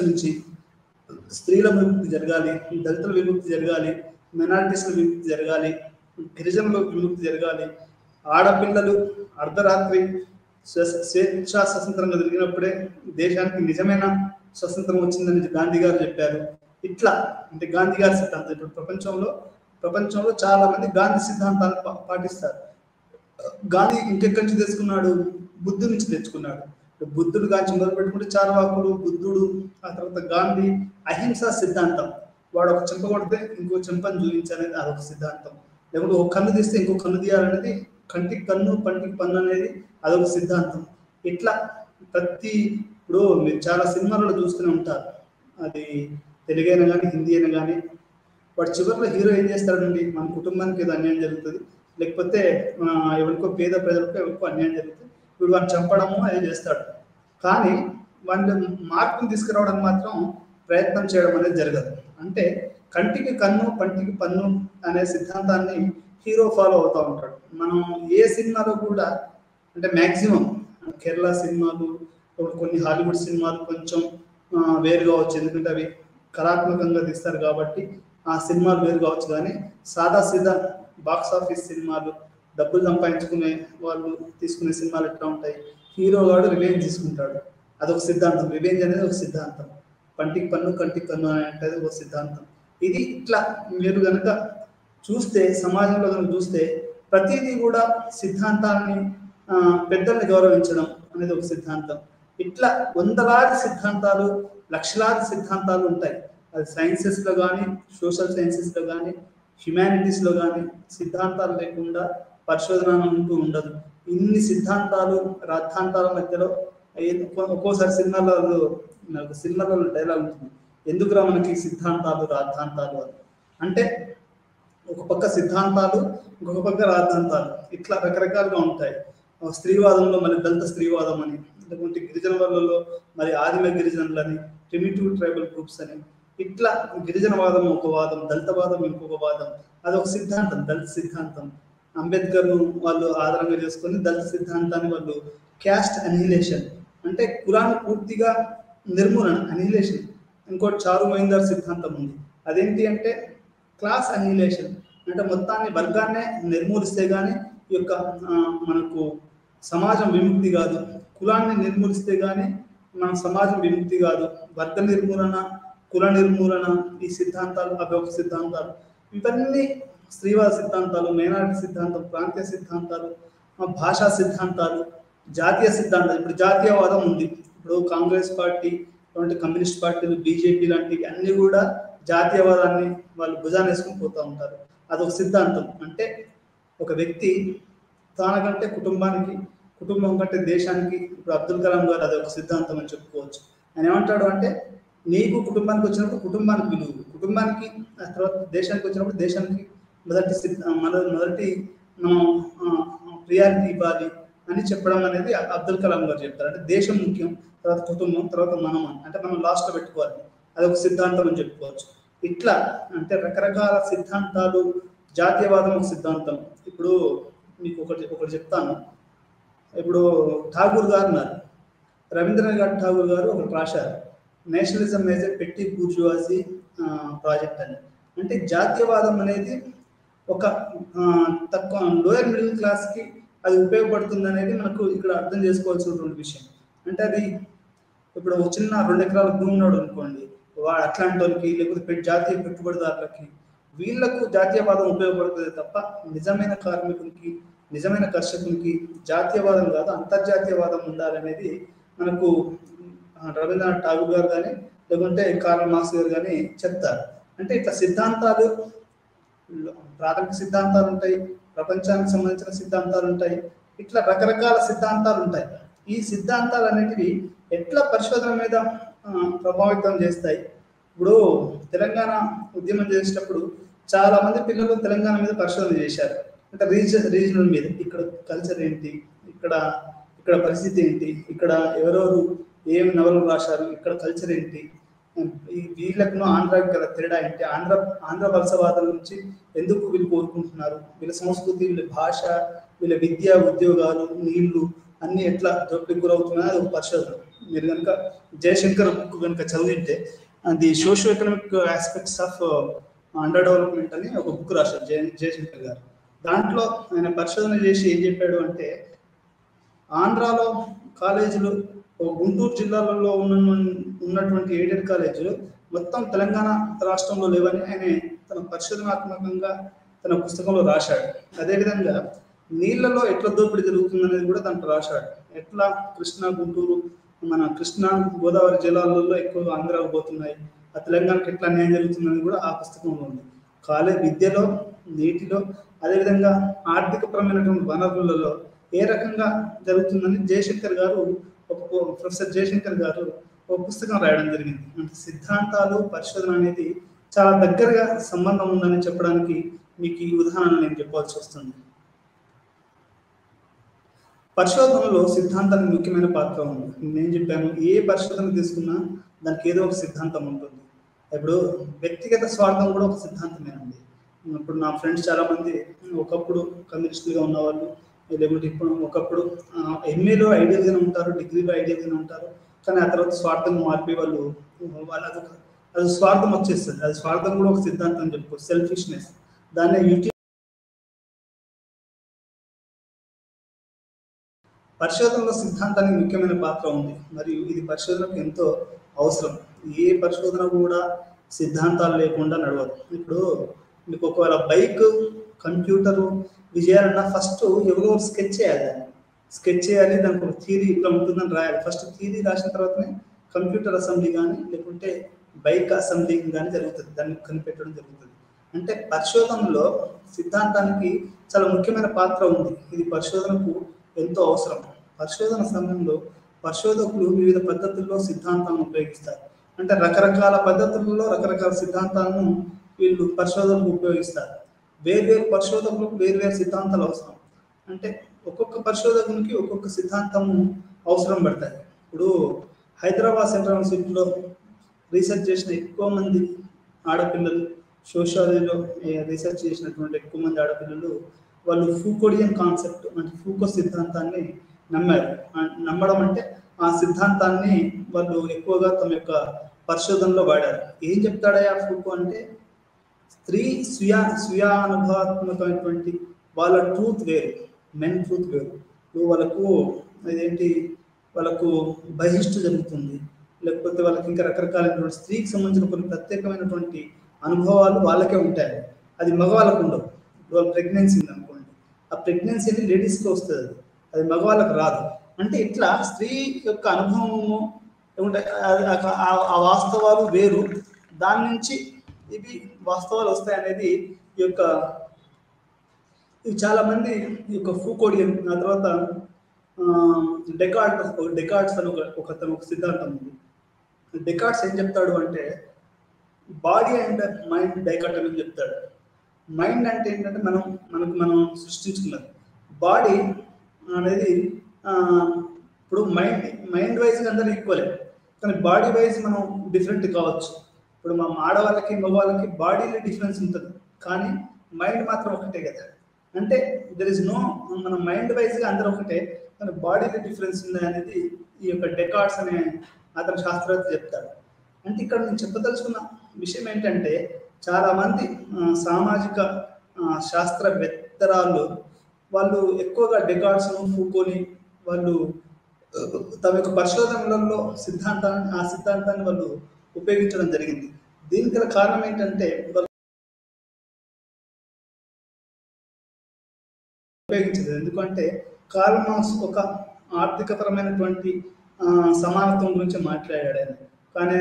[SPEAKER 1] నుంచి స్త్రీల విముక్తి జరగాలి, దళితుల విముక్తి జరగాలి, మైనారిటీస్ల విముక్తి జరగాలి, గిరిజనుల విముక్తి జరగాలి, ఆడపిల్లలు అర్ధరాత్రి స్వేచ్ఛా స్వతంత్రంగా జరిగినప్పుడే దేశానికి నిజమైన స్వతంత్రం వచ్చిందని గాంధీ గారు చెప్పారు. ఇట్లా అంటే గాంధీ గారి సిద్ధాంతం. ఇప్పుడు ప్రపంచంలో చాలా మంది గాంధీ సిద్ధాంతాలు పాటిస్తారు. గాంధీ ఇంకెక్కడి నుంచి తెచ్చుకున్నాడు? బుద్ధు నుంచి తెచ్చుకున్నాడు. బుద్ధుడు గాంచి మొదలు పెట్టుకుంటే చార్వాకులు, బుద్ధుడు, ఆ తర్వాత గాంధీ. అహింసా సిద్ధాంతం, వాడు ఒక చెంప కొడితే ఇంకో చెంపను చూపించాలనేది అదొక సిద్ధాంతం. లేకుంటే ఒక కన్ను తీస్తే ఇంకో కన్ను తీయాలనేది, కంటికి కన్ను పంటికి పన్ను అనేది అదొక సిద్ధాంతం. ఇట్లా ఇప్పుడు మీరు చాలా సినిమాలలో చూస్తూనే ఉంటారు, అది తెలుగైనా కానీ హిందీ అయినా కానీ, వాడు చివరిలో హీరో ఏం చేస్తాడండి? మన కుటుంబానికి ఏదో అన్యాయం జరుగుతుంది, లేకపోతే ఎవరికో పేద ప్రజలకు ఎవరికో అన్యాయం జరుగుతుంది, వీడు వాడిని చంపడము అది చేస్తాడు. కానీ వాడిని మార్పుని తీసుకురావడానికి మాత్రం ప్రయత్నం చేయడం అనేది జరగదు. అంటే కంటికి కన్ను పంటికి పన్ను అనే సిద్ధాంతాన్ని హీరో ఫాలో అవుతూ ఉంటాడు. మనం ఏ సినిమాలో కూడా, అంటే మ్యాక్సిమం కేరళ సినిమాలు, కొన్ని హాలీవుడ్ సినిమాలు కొంచెం వేరు కావచ్చు, ఎందుకంటే అవి కళాత్మకంగా తీస్తారు కాబట్టి ఆ సినిమాలు వేరు కావచ్చు. కానీ సీదా బాక్స్ ఆఫీస్ సినిమాలు, డబ్బులు సంపాదించుకునే వాళ్ళు తీసుకునే సినిమాలు ఎట్లా ఉంటాయి? హీరో గాడు రివెంజ్ తీసుకుంటాడు, అదొక సిద్ధాంతం. రివెంజ్ అనేది ఒక సిద్ధాంతం. పంటికి పన్ను కంటికి కన్ను అనేది ఒక సిద్ధాంతం. ఇది ఇట్లా మీరు కనుక చూస్తే, సమాజంలో కనుక చూస్తే, ప్రతిదీ కూడా సిద్ధాంతాన్ని పెద్దల్ని గౌరవించడం అనేది ఒక సిద్ధాంతం. ఇట్లా వందలాది సిద్ధాంతాలు, లక్షలాది సిద్ధాంతాలు ఉంటాయి. అది సైన్సెస్లో కానీ, సోషల్ సైన్సెస్లో కానీ, హ్యుమానిటీస్లో కానీ సిద్ధాంతాలు లేకుండా పరిశోధన అంటూ ఉండదు. ఇన్ని సిద్ధాంతాలు, రాద్ధాంతాల మధ్యలో ఒక్కోసారి సినిమాలలో డైలాగ్ ఉంటుంది, ఎందుకురా మనకి సిద్ధాంతాలు రాద్ధాంతాలు అని. అంటే ఒక పక్క సిద్ధాంతాలు, ఇంకొక పక్క రాద్ధాంతాలు, ఇట్లా రకరకాలుగా ఉంటాయి. స్త్రీవాదంలో మరి దళిత స్త్రీవాదం అని, లేకుంటే గిరిజన వాళ్ళలో మరి ఆదిమ గిరిజనులని, ప్రిమిటివ్ ట్రైబల్ గ్రూప్స్ అని, ఇట్లా గిరిజనవాదం ఒక వాదం, దళితవాదం ఇంకొక వాదం. అదొక సిద్ధాంతం, దళిత సిద్ధాంతం. అంబేద్కర్ను వాళ్ళు ఆధారంగా చేసుకొని దళిత సిద్ధాంతాన్ని వాళ్ళు క్యాస్ట్ అనిహిలేషన్, అంటే కులాన్ని పూర్తిగా నిర్మూలన, అనిహిలేషన్. ఇంకోటి చారు మహేందర్ సిద్ధాంతం ఉంది, అదేంటి అంటే క్లాస్ అనిహిలేషన్, అంటే మొత్తాన్ని వర్గాన్నే నిర్మూలిస్తే కానీ ఈ యొక్క మనకు సమాజం విముక్తి కాదు. కులాన్ని నిర్మూలిస్తే కానీ మన సమాజం విముక్తి కాదు. వర్గ నిర్మూలన, కుల నిర్మూలన, ఈ సిద్ధాంతాలు అభోగ సిద్ధాంతాలు, ఇవన్నీ స్త్రీవాద సిద్ధాంతాలు, మైనారిటీ సిద్ధాంతం, ప్రాంతీయ సిద్ధాంతాలు, భాషా సిద్ధాంతాలు, జాతీయ సిద్ధాంతాలు. ఇప్పుడు జాతీయవాదం ఉంది. ఇప్పుడు కాంగ్రెస్ పార్టీ, కమ్యూనిస్ట్ పార్టీలు, బీజేపీ లాంటివి అన్ని కూడా జాతీయవాదాన్ని వాళ్ళు భుజాన్ని వేసుకుని పోతూ ఉంటారు. అదొక సిద్ధాంతం. అంటే ఒక వ్యక్తి తానకంటే కుటుంబానికి, కుటుంబం కంటే దేశానికి, ఇప్పుడు అబ్దుల్ కలాం గారు అదొక సిద్ధాంతం అని చెప్పుకోవచ్చు. ఆయన ఏమంటాడు అంటే, నీకు కుటుంబానికి వచ్చినప్పుడు కుటుంబానికి విలువ, కుటుంబానికి తర్వాత దేశానికి వచ్చినప్పుడు దేశానికి మొదటి మనం ప్రియారిటీ ఇవ్వాలి అని చెప్పడం అనేది అబ్దుల్ కలాం గారు చెప్తారు. అంటే దేశం ముఖ్యం, తర్వాత కుటుంబం, తర్వాత మనం, అంటే మనం లాస్ట్లో పెట్టుకోవాలి. అదొక సిద్ధాంతం అని చెప్పుకోవచ్చు. ఇట్లా అంటే రకరకాల సిద్ధాంతాలు. జాతీయవాదం ఒక సిద్ధాంతం. ఇప్పుడు మీకు ఒకటి చెప్తాను. ఇప్పుడు ఠాగూర్ గారు ఉన్నారు, రవీంద్రనాథ్ ఠాగూర్ గారు ఒకటి రాశారు, నేషనలిజం యాజ్ ఎ పెట్టి బూర్జువాజీ ప్రాజెక్ట్ అని. అంటే జాతీయవాదం అనేది ఒక తక్కువ లోయర్ మిడిల్ క్లాస్కి అది ఉపయోగపడుతుంది అనేది మనకు ఇక్కడ అర్థం చేసుకోవాల్సినటువంటి విషయం. అంటే అది ఇప్పుడు చిన్న 2 ఎకరాల భూమి ఉన్నాడు అనుకోండి, వాడు అట్లాంటి వాళ్ళకి, లేకపోతే జాతీయ పెట్టుబడిదారులకి, వీళ్లకు జాతీయవాదం ఉపయోగపడుతుంది తప్ప నిజమైన కార్మికులకి, నిజమైన కర్షకులకి జాతీయవాదం కాదు, అంతర్జాతీయవాదం ఉండాలనేది మనకు రవీంద్రనాథ్ ఠాగూర్ గారు కానీ, లేకుంటే కార్ల్ మార్క్స్ గారు కానీ చెప్తారు. అంటే ఇట్లా సిద్ధాంతాలు, ప్రాథమిక సిద్ధాంతాలు ఉంటాయి, ప్రపంచానికి సంబంధించిన సిద్ధాంతాలు ఉంటాయి, ఇట్లా రకరకాల సిద్ధాంతాలు ఉంటాయి. ఈ సిద్ధాంతాలు అనేటివి ఎట్లా పరిశోధన మీద ప్రభావితం చేస్తాయి. ఇప్పుడు తెలంగాణ ఉద్యమం చేసేటప్పుడు చాలా మంది పిల్లలు తెలంగాణ మీద పరిశోధన చేశారు. అంటే రీజనల్ మీద, ఇక్కడ కల్చర్ ఏంటి, ఇక్కడ పరిస్థితి ఏంటి, ఇక్కడ ఎవరెవరు ఏం నవలు రాశారు, ఇక్కడ కల్చర్ ఏంటి, వీళ్ళకును ఆంధ్రాకి గల తేడా ఏంటి, ఆంధ్ర వలసవాదం నుంచి ఎందుకు వీళ్ళు కోరుకుంటున్నారు, వీళ్ళ సంస్కృతి, వీళ్ళ భాష, వీళ్ళ విద్య, ఉద్యోగాలు, నీళ్లు అన్ని ఎట్లా దోపిడీకి గురవుతున్నాయి. అది ఒక పరిశోధన. మీరు కనుక జయశంకర్ బుక్ కనుక చదివితే, the socio economic aspects of under development అని ఒక బుక్ రాశారు జయశంకర్ గారు. దాంట్లో ఆయన పరిశోధన చేసి ఏం చెప్పాడు అంటే, ఆంధ్రాలో కాలేజీలు గుంటూరు జిల్లాలలో ఉన్నటువంటి ఎయిడెడ్ కాలేజీలు మొత్తం తెలంగాణ రాష్ట్రంలో లేవని ఆయన తన పరిశోధనాత్మకంగా తన పుస్తకంలో రాశాడు. అదేవిధంగా నీళ్లలో ఎట్లా దోపిడీ జరుగుతుందనేది కూడా దాంట్లో రాశాడు. ఎట్లా కృష్ణా, గుంటూరు, మన కృష్ణా గోదావరి జిల్లాలలో ఎక్కువగా ఆంధ్రాకు పోతున్నాయి, ఆ తెలంగాణకి ఎట్లా అన్యాయం జరుగుతుందని కూడా ఆ పుస్తకంలో ఉంది. విద్యలో, నీటిలో, అదేవిధంగా ఆర్థికపరమైనటువంటి వనరులలో ఏ రకంగా జరుగుతుందని ప్రొఫెసర్ జయశంకర్ గారు ఒక పుస్తకం రాయడం జరిగింది. అంటే సిద్ధాంతాలు, పరిశోధన అనేది చాలా దగ్గరగా సంబంధం ఉందని చెప్పడానికి మీకు ఈ ఉదాహరణ నేను చెప్పాల్సి వస్తుంది. పరిశోధనలో సిద్ధాంతానికి ముఖ్యమైన పాత్ర ఉంది. నేను చెప్పాను, ఏ పరిశోధన తీసుకున్నా దానికి ఏదో ఒక సిద్ధాంతం ఉంటుంది. ఇప్పుడు వ్యక్తిగత స్వార్థం కూడా ఒక సిద్ధాంతమేనండి. ఇప్పుడు నా ఫ్రెండ్స్ చాలామంది ఒకప్పుడు కమ్యూనిస్టులుగా ఉన్నవాళ్ళు, లేకుంటే ఇప్పుడు ఒకప్పుడు ఎంఏలో ఐడియల్గానే ఉంటారు, డిగ్రీలో ఐడియల్గానే ఉంటారు, కానీ ఆ తర్వాత స్వార్థం మారిపోయి వాళ్ళు అది స్వార్థం వచ్చేస్తుంది. అది స్వార్థం కూడా ఒక సిద్ధాంతం చెప్పుకోవచ్చు, సెల్ఫిష్నెస్. దాన్ని పరిశోధనలో సిద్ధాంతానికి ముఖ్యమైన పాత్ర ఉంది, మరియు ఇది పరిశోధనకు ఎంతో అవసరం. ఏ పరిశోధన కూడా సిద్ధాంతాలు లేకుండా నడవదు. ఇప్పుడు మీకు ఒకవేళ బైక్, కంప్యూటరు విజయాలన్నా ఫస్ట్ ఎవరో స్కెచ్ చేయాలి. దాన్ని స్కెచ్ చేయాలి, దానికి ఒక థియరీ ఇట్లా ఉంటుందని రాయాలి. ఫస్ట్ థియరీ రాసిన తర్వాతనే కంప్యూటర్ అసెంబ్లీ కానీ లేకుంటే బైక్ అసెంబ్లీ కానీ జరుగుతుంది, దాన్ని కనిపెట్టడం జరుగుతుంది. అంటే పరిశోధనలో సిద్ధాంతానికి చాలా ముఖ్యమైన పాత్ర ఉంది. ఇది పరిశోధనకు ఎంతో అవసరం. పరిశోధన సమయంలో పరిశోధకులు వివిధ పద్ధతుల్లో సిద్ధాంతాలను ఉపయోగిస్తారు. అంటే రకరకాల పద్ధతుల్లో రకరకాల సిద్ధాంతాలను వీళ్ళు పరిశోధనకు ఉపయోగిస్తారు. వేర్వేరు పరిశోధకులకు వేర్వేరు సిద్ధాంతాలు అవసరం. అంటే ఒక్కొక్క పరిశోధకునికి ఒక్కొక్క సిద్ధాంతము అవసరం పడతాయి. ఇప్పుడు హైదరాబాద్ సెంట్రల్ యూనివర్సిటీలో రీసెర్చ్ చేసిన ఎక్కువ మంది ఆడపిల్లలు, సోషాలజీలో రీసెర్చ్ చేసినటువంటి ఎక్కువ మంది ఆడపిల్లలు వాళ్ళు ఫూకోడియన్ కాన్సెప్ట్ అంటే ఫూకో సిద్ధాంతాన్ని నమ్మారు. నమ్మడం అంటే ఆ సిద్ధాంతాన్ని వాళ్ళు ఎక్కువగా తమ యొక్క పరిశోధనలో వాడారు. ఏం చెప్తాడయ్యా ఫూకో అంటే, స్త్రీ స్వయానుభవాత్మకమైనటువంటి వాళ్ళ ట్రూత్ వేరు, మెన్ ట్రూత్ వేరు. వాళ్ళకు అదేంటి, వాళ్ళకు బహిష్టు జరుగుతుంది, లేకపోతే వాళ్ళకి ఇంకా రకరకాలైనటువంటి స్త్రీకి సంబంధించిన కొన్ని ప్రత్యేకమైనటువంటి అనుభవాలు వాళ్ళకే ఉంటాయి. అది మగవాళ్ళకు ఉండవు. వాళ్ళ ప్రెగ్నెన్సీ ఉంది అనుకోండి, ఆ ప్రెగ్నెన్సీ అనేది లేడీస్కి వస్తుంది, అది మగవాళ్ళకు రాదు. అంటే ఇట్లా స్త్రీ యొక్క అనుభవము ఏమంటే ఆ వాస్తవాలు వేరు, దాని నుంచి ఇవి వాస్తవాలు వస్తాయి అనేది ఈ యొక్క చాలా మంది ఈ యొక్క ఫూకోడియన్, ఆ తర్వాత డెకార్ట్స్ అని ఒక సిద్ధాంతం ఉంది. డెకార్ట్స్ ఏం చెప్తాడు అంటే బాడీ అండ్ మైండ్ డైకాటమీ చెప్తాడు. మైండ్ అంటే ఏంటంటే మనం సృష్టించుకున్నది. బాడీ అనేది ఇప్పుడు మైండ్ వైజ్గా అందరూ ఈక్వలే, కానీ బాడీ వైజ్ మనం డిఫరెంట్ కావచ్చు. ఇప్పుడు మా ఆడవాళ్ళకి మగవాళ్ళకి బాడీలో డిఫరెన్స్ ఉంటుంది, కానీ మైండ్ మాత్రం ఒకటే కదా. అంటే దెర్ ఇస్ నో, మన మైండ్ వైజ్గా అందరూ ఒకటే, కానీ బాడీలో డిఫరెన్స్ ఉంది అనేది ఈ యొక్క డెకార్ట్స్ అనే అతను శాస్త్రవేత్త చెప్తాడు. అంటే ఇక్కడ నేను చెప్పదలుచుకున్న విషయం ఏంటంటే, చాలామంది సామాజిక శాస్త్రవేత్తరాళ్ళు వాళ్ళు ఎక్కువగా డెకార్ట్స్ను ఫూకోని వాళ్ళు తమ యొక్క పరిశోధనలలో ఆ సిద్ధాంతాన్ని వాళ్ళు ఉపయోగించడం జరిగింది. దీనికి గల కారణం ఏంటంటే వాళ్ళు ఉపయోగించలేదు. ఎందుకంటే కార్ల్ మార్క్స్ ఒక ఆర్థికపరమైనటువంటి సమానత్వం గురించి మాట్లాడాడు ఆయన, కానీ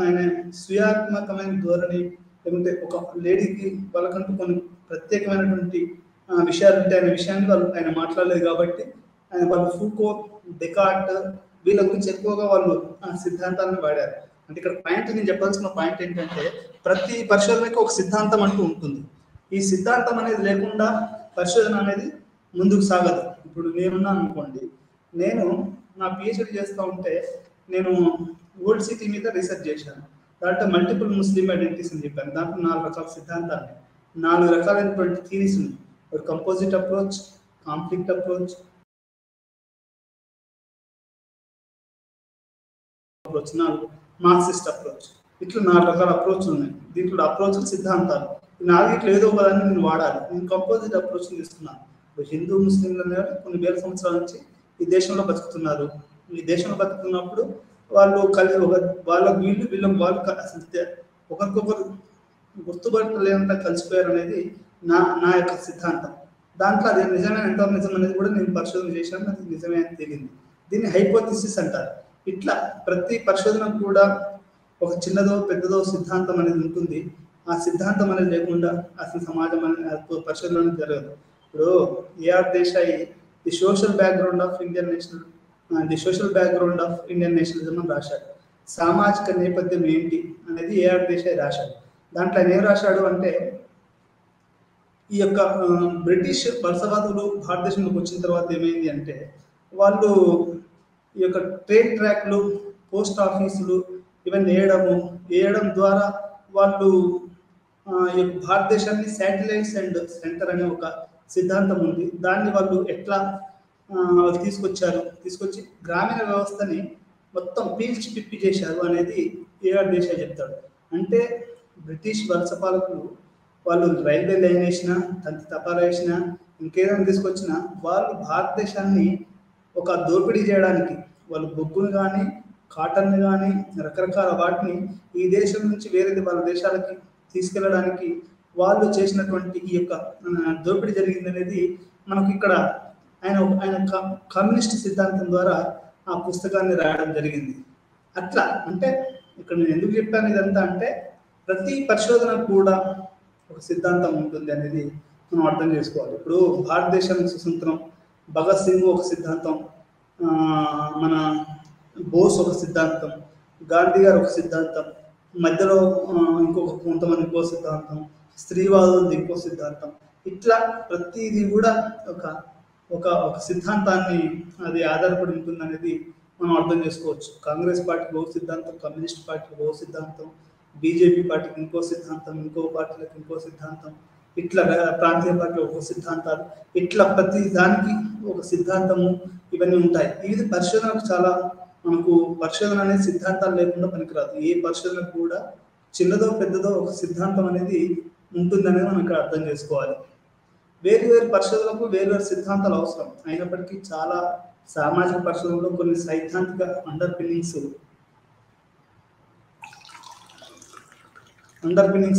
[SPEAKER 1] ఆయన స్వయాత్మకమైన ధోరణి, లేకుంటే ఒక లేడీకి వాళ్ళకంటూ కొన్ని ప్రత్యేకమైనటువంటి విషయాలు ఉంటాయి అనే విషయాన్ని ఆయన మాట్లాడలేదు. కాబట్టి వాళ్ళు ఫూకో, డెకార్ట్ వీళ్ళ గురించి ఎక్కువగా వాళ్ళు ఆ సిద్ధాంతాలను వాడారు. అంటే ఇక్కడ నేను చెప్పాల్సిన పాయింట్ ఏంటంటే, ప్రతి పరిశోధనకి ఒక సిద్ధాంతం అంటూ ఉంటుంది. ఈ సిద్ధాంతం అనేది లేకుండా పరిశోధన అనేది ముందుకు సాగదు. ఇప్పుడు నేనున్నాను అనుకోండి, నేను నా పిహెచ్డి చేస్తూ ఉంటే నేను ఓల్డ్ సిటీ మీద రీసెర్చ్ చేశాను. దాంట్లో మల్టిపుల్ ముస్లిం ఐడెంటిటీస్ అని చెప్పాను. దాంట్లో 4 రకాల సిద్ధాంతాలు, 4 రకాలైనటువంటి థీరీస్ ఉన్నాయి. ఒక composite approach, conflict approach, Marxist approach, ఇట్లా 4 రకాల అప్రోచ్లు ఉన్నాయి. దీంట్లో అప్రోచ్లు సిద్ధాంతాలు, ఈ 4 ఏదో ఒకదాన్ని నేను వాడాలి. నేను కంపోజిట్ అప్రోచ్ తీసుకున్నాను. ఇప్పుడు హిందూ ముస్లింలు అనేవి కొన్ని వేల సంవత్సరాల నుంచి ఈ దేశంలో బతుకుతున్నారు. ఈ దేశంలో బతుకుతున్నప్పుడు వాళ్ళు కలిసి వాళ్ళకు వీళ్ళకి వాళ్ళు ఒకరికొకరు గుర్తుపట్టలేనంత కలిసిపోయారు అనేది నా యొక్క సిద్ధాంతం. దాంట్లో అది నిజమే ఎంతో నిజం అనేది కూడా నేను పరిశోధన చేశాను, నాకు నిజమే అని తెలియంది. దీన్ని హైపోథిసిస్ అంటారు. ఇట్లా ప్రతి పరిశోధనకు కూడా ఒక చిన్నదో పెద్దదో సిద్ధాంతం అనేది ఉంటుంది. ఆ సిద్ధాంతం అనేది లేకుండా అసలు సమాజం అనేది పరిశోధన అనేది జరగదు. ఇప్పుడు A R Desai the social background of Indian nationalism అని రాశాడు. సామాజిక నేపథ్యం ఏంటి అనేది ఏఆర్ దేశాయి రాశాడు. దాంట్లో ఆయన ఏం రాశాడు అంటే, ఈ యొక్క బ్రిటిష్ వలసవాదులు భారతదేశంలోకి వచ్చిన తర్వాత ఏమైంది అంటే, వాళ్ళు ఈ యొక్క ట్రైన్ ట్రాక్లు, పోస్ట్ ఆఫీసులు ఇవన్నీ వేయడం ద్వారా వాళ్ళు ఈ యొక్క భారతదేశాన్ని శాటిలైట్స్ అండ్ సెంటర్ అనే ఒక సిద్ధాంతం ఉంది. దాన్ని వాళ్ళు ఎట్లా తీసుకొచ్చి గ్రామీణ వ్యవస్థని మొత్తం పీల్చి పిప్పి చేశారు అనేది ఏఆర్ దేశాయ్ చెప్తాడు. అంటే బ్రిటిష్ వలస పాలకులు వాళ్ళు రైల్వే లైన్ వేసినా, తంతి తపాలా వేసినా, ఇంకేదైనా తీసుకొచ్చినా వాళ్ళు భారతదేశాన్ని ఒక దోపిడీ చేయడానికి వాళ్ళు బొగ్గును కానీ, కాటన్ కానీ, రకరకాల వాటిని ఈ దేశం నుంచి వేరే వాళ్ళ దేశాలకి తీసుకెళ్ళడానికి వాళ్ళు చేసినటువంటి ఈ యొక్క దోపిడీ జరిగింది అనేది మనకు ఇక్కడ ఆయన కమ్యూనిస్ట్ సిద్ధాంతం ద్వారా ఆ పుస్తకాన్ని రాయడం జరిగింది. అట్లా అంటే ఇక్కడ నేను ఎందుకు చెప్పాను ఇదంతా అంటే ప్రతి పరిశోధన కూడా ఒక సిద్ధాంతం ఉంటుంది అనేది మనం అర్థం చేసుకోవాలి. ఇప్పుడు భారతదేశానికి స్వతంత్రం, భగత్ సింగ్ ఒక సిద్ధాంతం, మన బోస్ ఒక సిద్ధాంతం, గాంధీ గారు ఒక సిద్ధాంతం, మధ్యలో కొంతమంది ఇంకో సిద్ధాంతం, స్త్రీవాదులది ఇంకో సిద్ధాంతం, ఇట్లా ప్రతిదీ కూడా ఒక ఒక ఒక సిద్ధాంతాన్ని అది ఆధారపడి ఉంటుంది అనేది మనం అర్థం చేసుకోవచ్చు. కాంగ్రెస్ పార్టీకి ఓ సిద్ధాంతం, కమ్యూనిస్ట్ పార్టీకి ఓ సిద్ధాంతం, బీజేపీ పార్టీకి ఇంకో సిద్ధాంతం, ఇంకో పార్టీలకు ఇంకో సిద్ధాంతం, ఇట్లా ప్రాంతీయ పార్టీలు ఒక సిద్ధాంతాలు, ఇట్లా ప్రతి దానికి ఒక సిద్ధాంతము ఇవన్నీ ఉంటాయి. ఇది పరిశోధనకు చాలా మనకు పరిశోధన అనేది సిద్ధాంతాలు లేకుండా పనికిరాదు. ఏ పరిశోధనకు కూడా చిన్నదో పెద్దదో ఒక సిద్ధాంతం అనేది ఉంటుందనేది మనం ఇక్కడ అర్థం చేసుకోవాలి. వేరు వేరు పరిశోధనలకు వేరు వేరు సిద్ధాంతాలు అవసరం అయినప్పటికీ చాలా సామాజిక పరిశోధనలో కొన్ని సైద్ధాంతిక అండర్ పిన్నింగ్స్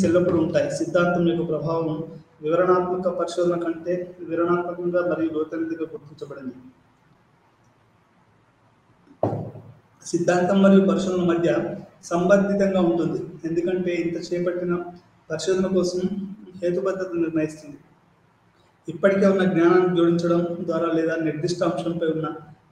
[SPEAKER 1] ఎల్లప్పుడూ ఉంటాయి. సిద్ధాంతం యొక్క ప్రభావం వివరణాత్మక పరిశోధన కంటే వివరణాత్మకంగా మరియు లోతైనదిగా గుర్తించబడింది. సిద్ధాంతం మరియు పరిశోధన మధ్య సంబంధితంగా ఉంటుంది, ఎందుకంటే ఇంత చేపట్టిన పరిశోధన కోసం హేతుబద్ధత నిర్ణయిస్తుంది. ఇప్పటికే ఉన్న జ్ఞానాన్ని జోడించడం ద్వారా లేదా నిర్దిష్ట అంశంపై ఉన్న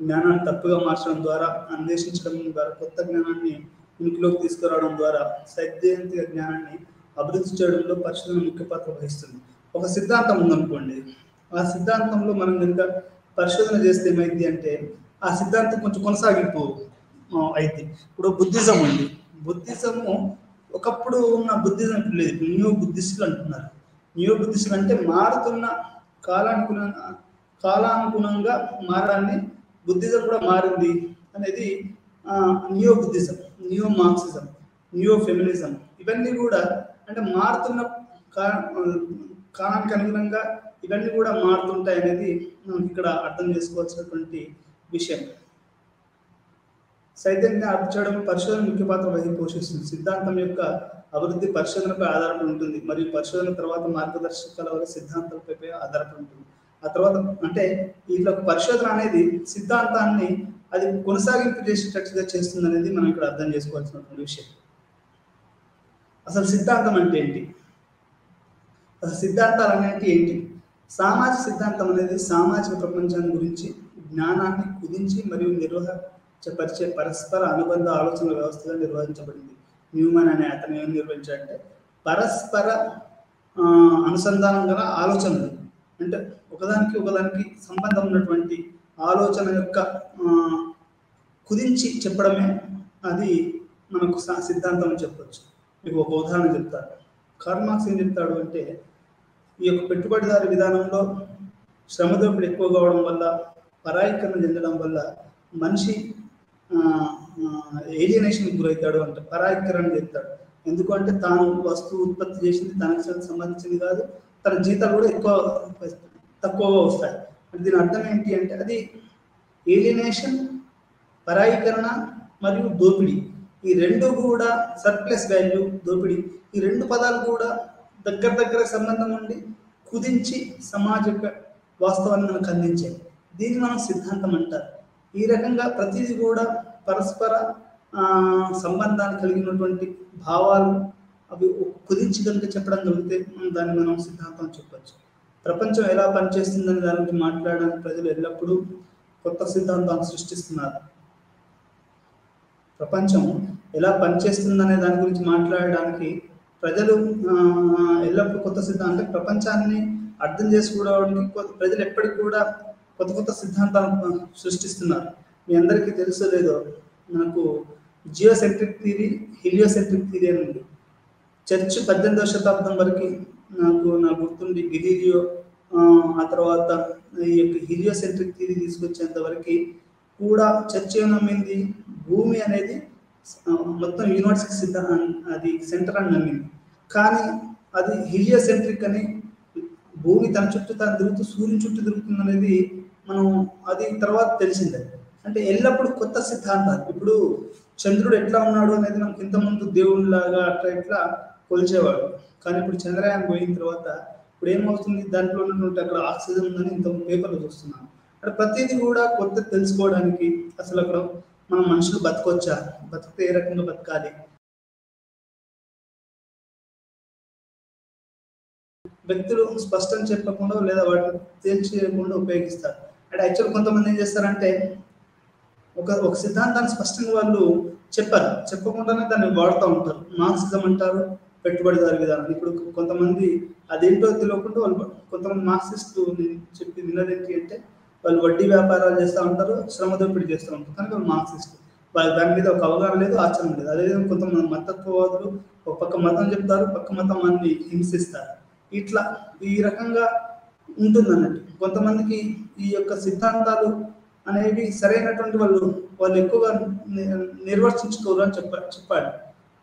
[SPEAKER 1] జ్ఞానాన్ని తప్పుగా మార్చడం ద్వారా, అన్వేషించడం ద్వారా, కొత్త జ్ఞానాన్ని ఉనికిలోకి తీసుకురావడం ద్వారా సైద్ధాంతిక జ్ఞానాన్ని అభివృద్ధి చేయడంలో పరిశోధన ముఖ్య పాత్ర వహిస్తుంది. ఒక సిద్ధాంతం ఉందనుకోండి, ఆ సిద్ధాంతంలో మనం కనుక పరిశోధన చేస్తే ఏమైంది అంటే ఆ సిద్ధాంతం కొంచెం కొనసాగింపు అయితే. ఇప్పుడు బుద్ధిజం ఉంది, బుద్ధిజము ఒకప్పుడు ఉన్న బుద్ధిజం లేదు, న్యూ బుద్ధిస్టులు అంటున్నారు. న్యూ బుద్ధిస్టులు అంటే మారుతున్న కాలానుగుణంగా మారడాన్ని బుద్ధిజం కూడా మారింది అనేది new Buddhism, new Marxism, new feminism, ఇవన్నీ కూడా అంటే మారుతున్న కాలానికి అనుగుణంగా ఇవన్నీ కూడా మారుతుంటాయి అనేది మనం ఇక్కడ అర్థం చేసుకోవాల్సినటువంటి విషయం. సైద్ధాంతిక అర్థం చేయడం పరిశోధన ముఖ్య పాత్ర పోషిస్తుంది. సిద్ధాంతం యొక్క అభివృద్ధి పరిశోధనపై ఆధారపడి ఉంటుంది మరియు పరిశోధన తర్వాత మార్గదర్శకాల వల్ల సిద్ధాంతాలపై ఆధారపడి ఉంటుంది. ఆ తర్వాత అంటే ఇట్లా పరిశోధన అనేది సిద్ధాంతాన్ని అది కొనసాగింపు చేసేటట్టుగా చేస్తుంది అనేది మనం ఇక్కడ అర్థం చేసుకోవాల్సినటువంటి విషయం. అసలు సిద్ధాంతం అంటే ఏంటి? అసలు సిద్ధాంతాలు అనేది ఏంటి? సామాజిక సిద్ధాంతం అనేది సామాజిక ప్రపంచాన్ని గురించి జ్ఞానాన్ని కుదించి మరియు నిర్వహించపరిచే పరస్పర అనుబంధ ఆలోచన వ్యవస్థగా నిర్వహించబడింది. న్యూమన్ అనే అతను ఏం నిర్వహించాడంటే పరస్పర అనుసంధానం గల ఆలోచనలు, అంటే ఒకదానికి సంబంధం ఉన్నటువంటి ఆలోచన యొక్క కుదించి చెప్పడమే అది మనకు సిద్ధాంతం అని చెప్పవచ్చు. మీకు ఒక ఉదాహరణ చెప్తాను. కార్ల్ మార్క్స్ ఏం చెప్తాడు అంటే ఈ యొక్క పెట్టుబడిదారి విధానంలో శ్రమ దోపిడీ ఎక్కువ కావడం వల్ల, పరాయీకరణ చెందడం వల్ల మనిషి ఏలియనేషన్కి గురవుతాడు అంటే పరాయీకరణ చెప్తాడు. ఎందుకంటే తాను వస్తువు ఉత్పత్తి చేసింది తనకు సంబంధించింది కాదు, తన జీతాలు కూడా తక్కువగా వస్తాయి. దీని అర్థం ఏంటి అంటే అది ఏలియనేషన్, పరాయీకరణ మరియు దోపిడీ, ఈ రెండు కూడా సర్ప్లస్ వాల్యూ, దోపిడీ, ఈ రెండు పదాలు కూడా దగ్గర సంబంధం ఉండి కుదించి సామాజిక వాస్తవాన్ని మనకు అందించాయి. దీన్ని మనం సిద్ధాంతం అంటారు. ఈ రకంగా ప్రతిదీ కూడా పరస్పర సంబంధాన్ని కలిగినటువంటి భావాలు అవి కుదించి కనుక చెప్పడం జరిగితే దాన్ని మనం సిద్ధాంతం చెప్పచ్చు. ప్రపంచం ఎలా పనిచేస్తుందని దాని గురించి మాట్లాడడానికి ప్రజలు ఎల్లప్పుడూ కొత్త సిద్ధాంతాన్ని సృష్టిస్తున్నారు. ప్రపంచం ఎలా పనిచేస్తుందనే దాని గురించి మాట్లాడడానికి ప్రజలు ఎల్లప్పుడూ కొత్త సిద్ధాంతం, అంటే ప్రపంచాన్ని అర్థం చేసుకోవడానికి ప్రజలు ఎప్పటికి కూడా కొత్త సిద్ధాంతాలను సృష్టిస్తున్నారు. మీ అందరికీ తెలుసో లేదో, మనకు జియోసెంట్రిక్ థియరీ, హీలియోసెంట్రిక్ థియరీ అని ఉంది. చర్చ్ 18వ శతాబ్దం వరకు నాకు గుర్తుండి గెలీలియో ఆ తర్వాత ఈ యొక్క హీలియోసెంట్రిక్ థియరీ తీసుకొచ్చేంత వరకు కూడా చర్చ్ ఏం నమ్మింది, భూమి అనేది మొత్తం యూనివర్స్కి అది సెంటర్ అని నమ్మింది. కానీ అది హీలియోసెంట్రిక్ అని, భూమి తన చుట్టూ తను తిరుగుతూ సూర్యుని చుట్టూ తిరుగుతుంది అనేది మనం అది తర్వాత తెలిసిందే. అంటే ఎల్లప్పుడూ కొత్త సిద్ధాంతాలు. ఇప్పుడు చంద్రుడు ఎట్లా ఉన్నాడు అనేది మనకి ఇంతకుముందు దేవుడిలాగా అట్లా కొలిచేవాడు. కానీ ఇప్పుడు చంద్రయాన్ పోయిన తర్వాత ఇప్పుడు ఏమవుతుంది, దాంట్లో ఉన్నటువంటి అక్కడ ఆక్సిజన్ ఉందని ఇంత పేపర్లు చూస్తున్నాను. అంటే ప్రతిదీ కూడా కొత్త తెలుసుకోవడానికి అసలు అక్కడ మనం మనుషులు బతకొచ్చా, బతికితే ఏ రకంగా బతకాలి, వ్యక్తులు స్పష్టం చెప్పకుండా లేదా వాటిని తేల్చేయకుండా ఉపయోగిస్తారు. అంటే యాక్చువల్ కొంతమంది ఏం చేస్తారంటే ఒక సిద్ధాంతాన్ని స్పష్టంగా వాళ్ళు చెప్పకుండానే దాన్ని వాడుతూ ఉంటారు. మార్క్సిజం అంటారు, పెట్టుబడిదారు విధానం. ఇప్పుడు కొంతమంది అదేంటో తెలియకుండా వాళ్ళు కొంతమంది మార్క్సిస్టు చెప్పి విన్నదేంటి అంటే వాళ్ళు వడ్డీ వ్యాపారాలు చేస్తూ ఉంటారు, శ్రమ దోపిడీ చేస్తూ ఉంటారు, కానీ వాళ్ళు మార్క్సిస్టు. వాళ్ళకి దాని మీద ఒక అవగాహన లేదు, ఆచరణ లేదు. అదేవిధంగా కొంతమంది మతత్వవాదులు ఒక పక్క మతం చెప్తారు, పక్క మతం అన్ని హింసిస్తారు. ఇట్లా ఈ రకంగా ఉంటుంది అన్నట్టు. కొంతమందికి ఈ యొక్క సిద్ధాంతాలు అనేవి సరైనటువంటి వాళ్ళు ఎక్కువగా నిర్వర్తించుకోరు అని చెప్పాడు.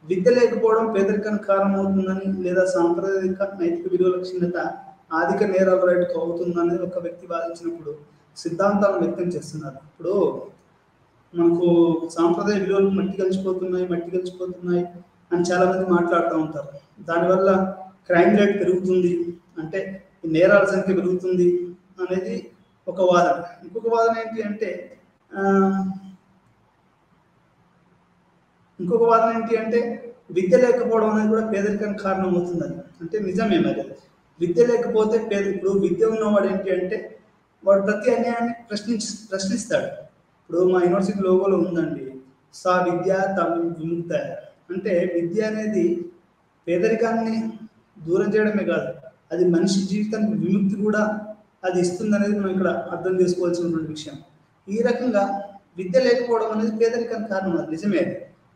[SPEAKER 1] విద్య లేకపోవడం పేదరికానికి కారణమవుతుందని లేదా సాంప్రదాయిక నైతిక విలువల క్షీణత ఆధిక నేరాల రైటుకు అవుతుందని ఒక వ్యక్తి వాదించినప్పుడు సిద్ధాంతాలను వ్యక్తం చేస్తున్నారు. ఇప్పుడు మనకు సాంప్రదాయ విలువలు మట్టి కలిసిపోతున్నాయి అని చాలా మంది మాట్లాడుతూ ఉంటారు. దానివల్ల క్రైమ్ రేట్ పెరుగుతుంది, అంటే నేరాల సంఖ్య పెరుగుతుంది అనేది ఒక వాదన. ఇంకొక వాదన ఏంటి అంటే విద్య లేకపోవడం అనేది కూడా పేదరికానికి కారణం అవుతుందని. అంటే నిజమే మరి. విద్య లేకపోతే ఇప్పుడు విద్య ఉన్నవాడు ఏంటి అంటే వాడు ప్రతి అన్యాయాన్ని ప్రశ్నిస్తాడు. ఇప్పుడు మా యూనివర్సిటీ లోగోలో ఉందండి, సా విద్య తమ విముక్త. అంటే విద్య అనేది పేదరికాన్ని దూరం చేయడమే కాదు, అది మనిషి జీవితానికి విముక్తి కూడా అది ఇస్తుంది అనేది మనం ఇక్కడ అర్థం చేసుకోవాల్సినటువంటి విషయం. ఈ రకంగా విద్య లేకపోవడం అనేది పేదరికానికి కారణం. అది నిజమే.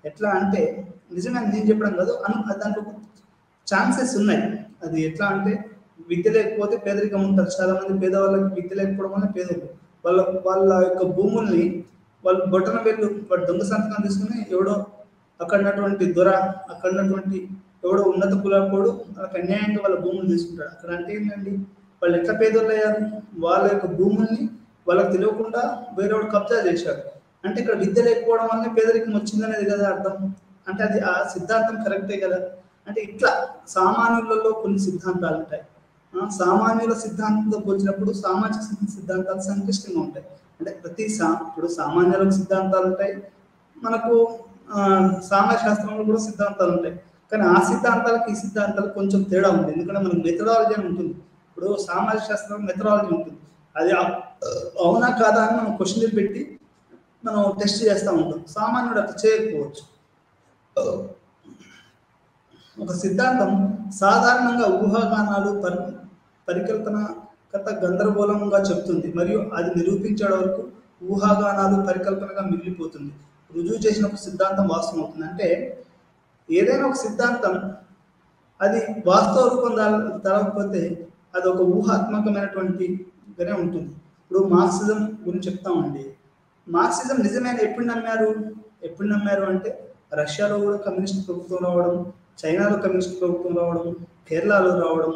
[SPEAKER 1] ఎట్లా అంటే నిజమే నేను చెప్పడం కాదు, దాంట్లో ఛాన్సెస్ ఉన్నాయి. అది ఎట్లా అంటే విద్య లేకపోతే పేదరికం ఉంటారు. చాలా మంది పేదవాళ్ళకి విద్య లేకపోవడం వల్ల పేదలు వాళ్ళ యొక్క భూముల్ని వాళ్ళు బొట్టన వెళ్ళు వాడు దొంగ సంతకం తీసుకుని ఎవడో అక్కడున్నటువంటి అక్కడున్నటువంటి ఎవడో ఉన్నత కులపోడు వాళ్ళకి అన్యాయంగా వాళ్ళ భూములు తీసుకుంటాడు. అక్కడ అంటే ఏంటండి, వాళ్ళు ఎట్లా పేదోళ్ళు అయ్యారు? వాళ్ళ యొక్క భూముల్ని వాళ్ళకి తెలియకుండా వేరేవాడు కబ్జా చేశాడు. అంటే ఇక్కడ విద్య లేకపోవడం వల్లనే పేదరికం వచ్చిందనేది కదా అర్థం. అంటే అది ఆ సిద్ధాంతం కరెక్టే కదా. అంటే ఇట్లా సామాన్యులలో కొన్ని సిద్ధాంతాలు ఉంటాయి. సామాన్యుల సిద్ధాంతంతో పోల్చినప్పుడు సామాజిక సిద్ధాంతాలు సంక్లిష్టంగా ఉంటాయి. అంటే ఇప్పుడు సామాన్యులకు సిద్ధాంతాలు ఉంటాయి, మనకు సామాజిక శాస్త్రంలో కూడా సిద్ధాంతాలు ఉంటాయి. కానీ ఆ సిద్ధాంతాలకు ఈ సిద్ధాంతాలకు కొంచెం తేడా ఉంది. ఎందుకంటే మనకు మెథడాలజీ అని ఉంటుంది. ఇప్పుడు సామాజిక శాస్త్రంలో మెథడాలజీ ఉంటుంది. అది అవునా కాదా అని మనం క్వశ్చన్లు పెట్టి మనం టెస్ట్ చేస్తూ ఉంటాం. సామాన్యుడు అట్లా చేయకపోవచ్చు. ఒక సిద్ధాంతం సాధారణంగా ఊహాగానాలు పరికల్పన కథ గందరగోళంగా చెప్తుంది మరియు అది నిరూపించే వరకు ఊహాగానాలు పరికల్పనగా మిగిలిపోతుంది. రుజువు చేసిన ఒక సిద్ధాంతం వాస్తవం అవుతుంది. అంటే ఏదైనా ఒక సిద్ధాంతం అది వాస్తవ రూపం తరగకపోతే అది ఒక ఊహాత్మకమైనటువంటిగానే ఉంటుంది. ఇప్పుడు మార్క్సిజం గురించి చెప్తామండి. మార్క్సిజం నిజమైన ఎప్పుడు నమ్మారు అంటే రష్యాలో కూడా కమ్యూనిస్ట్ ప్రభుత్వం రావడం, చైనాలో కమ్యూనిస్ట్ ప్రభుత్వం రావడం, కేరళలో రావడం,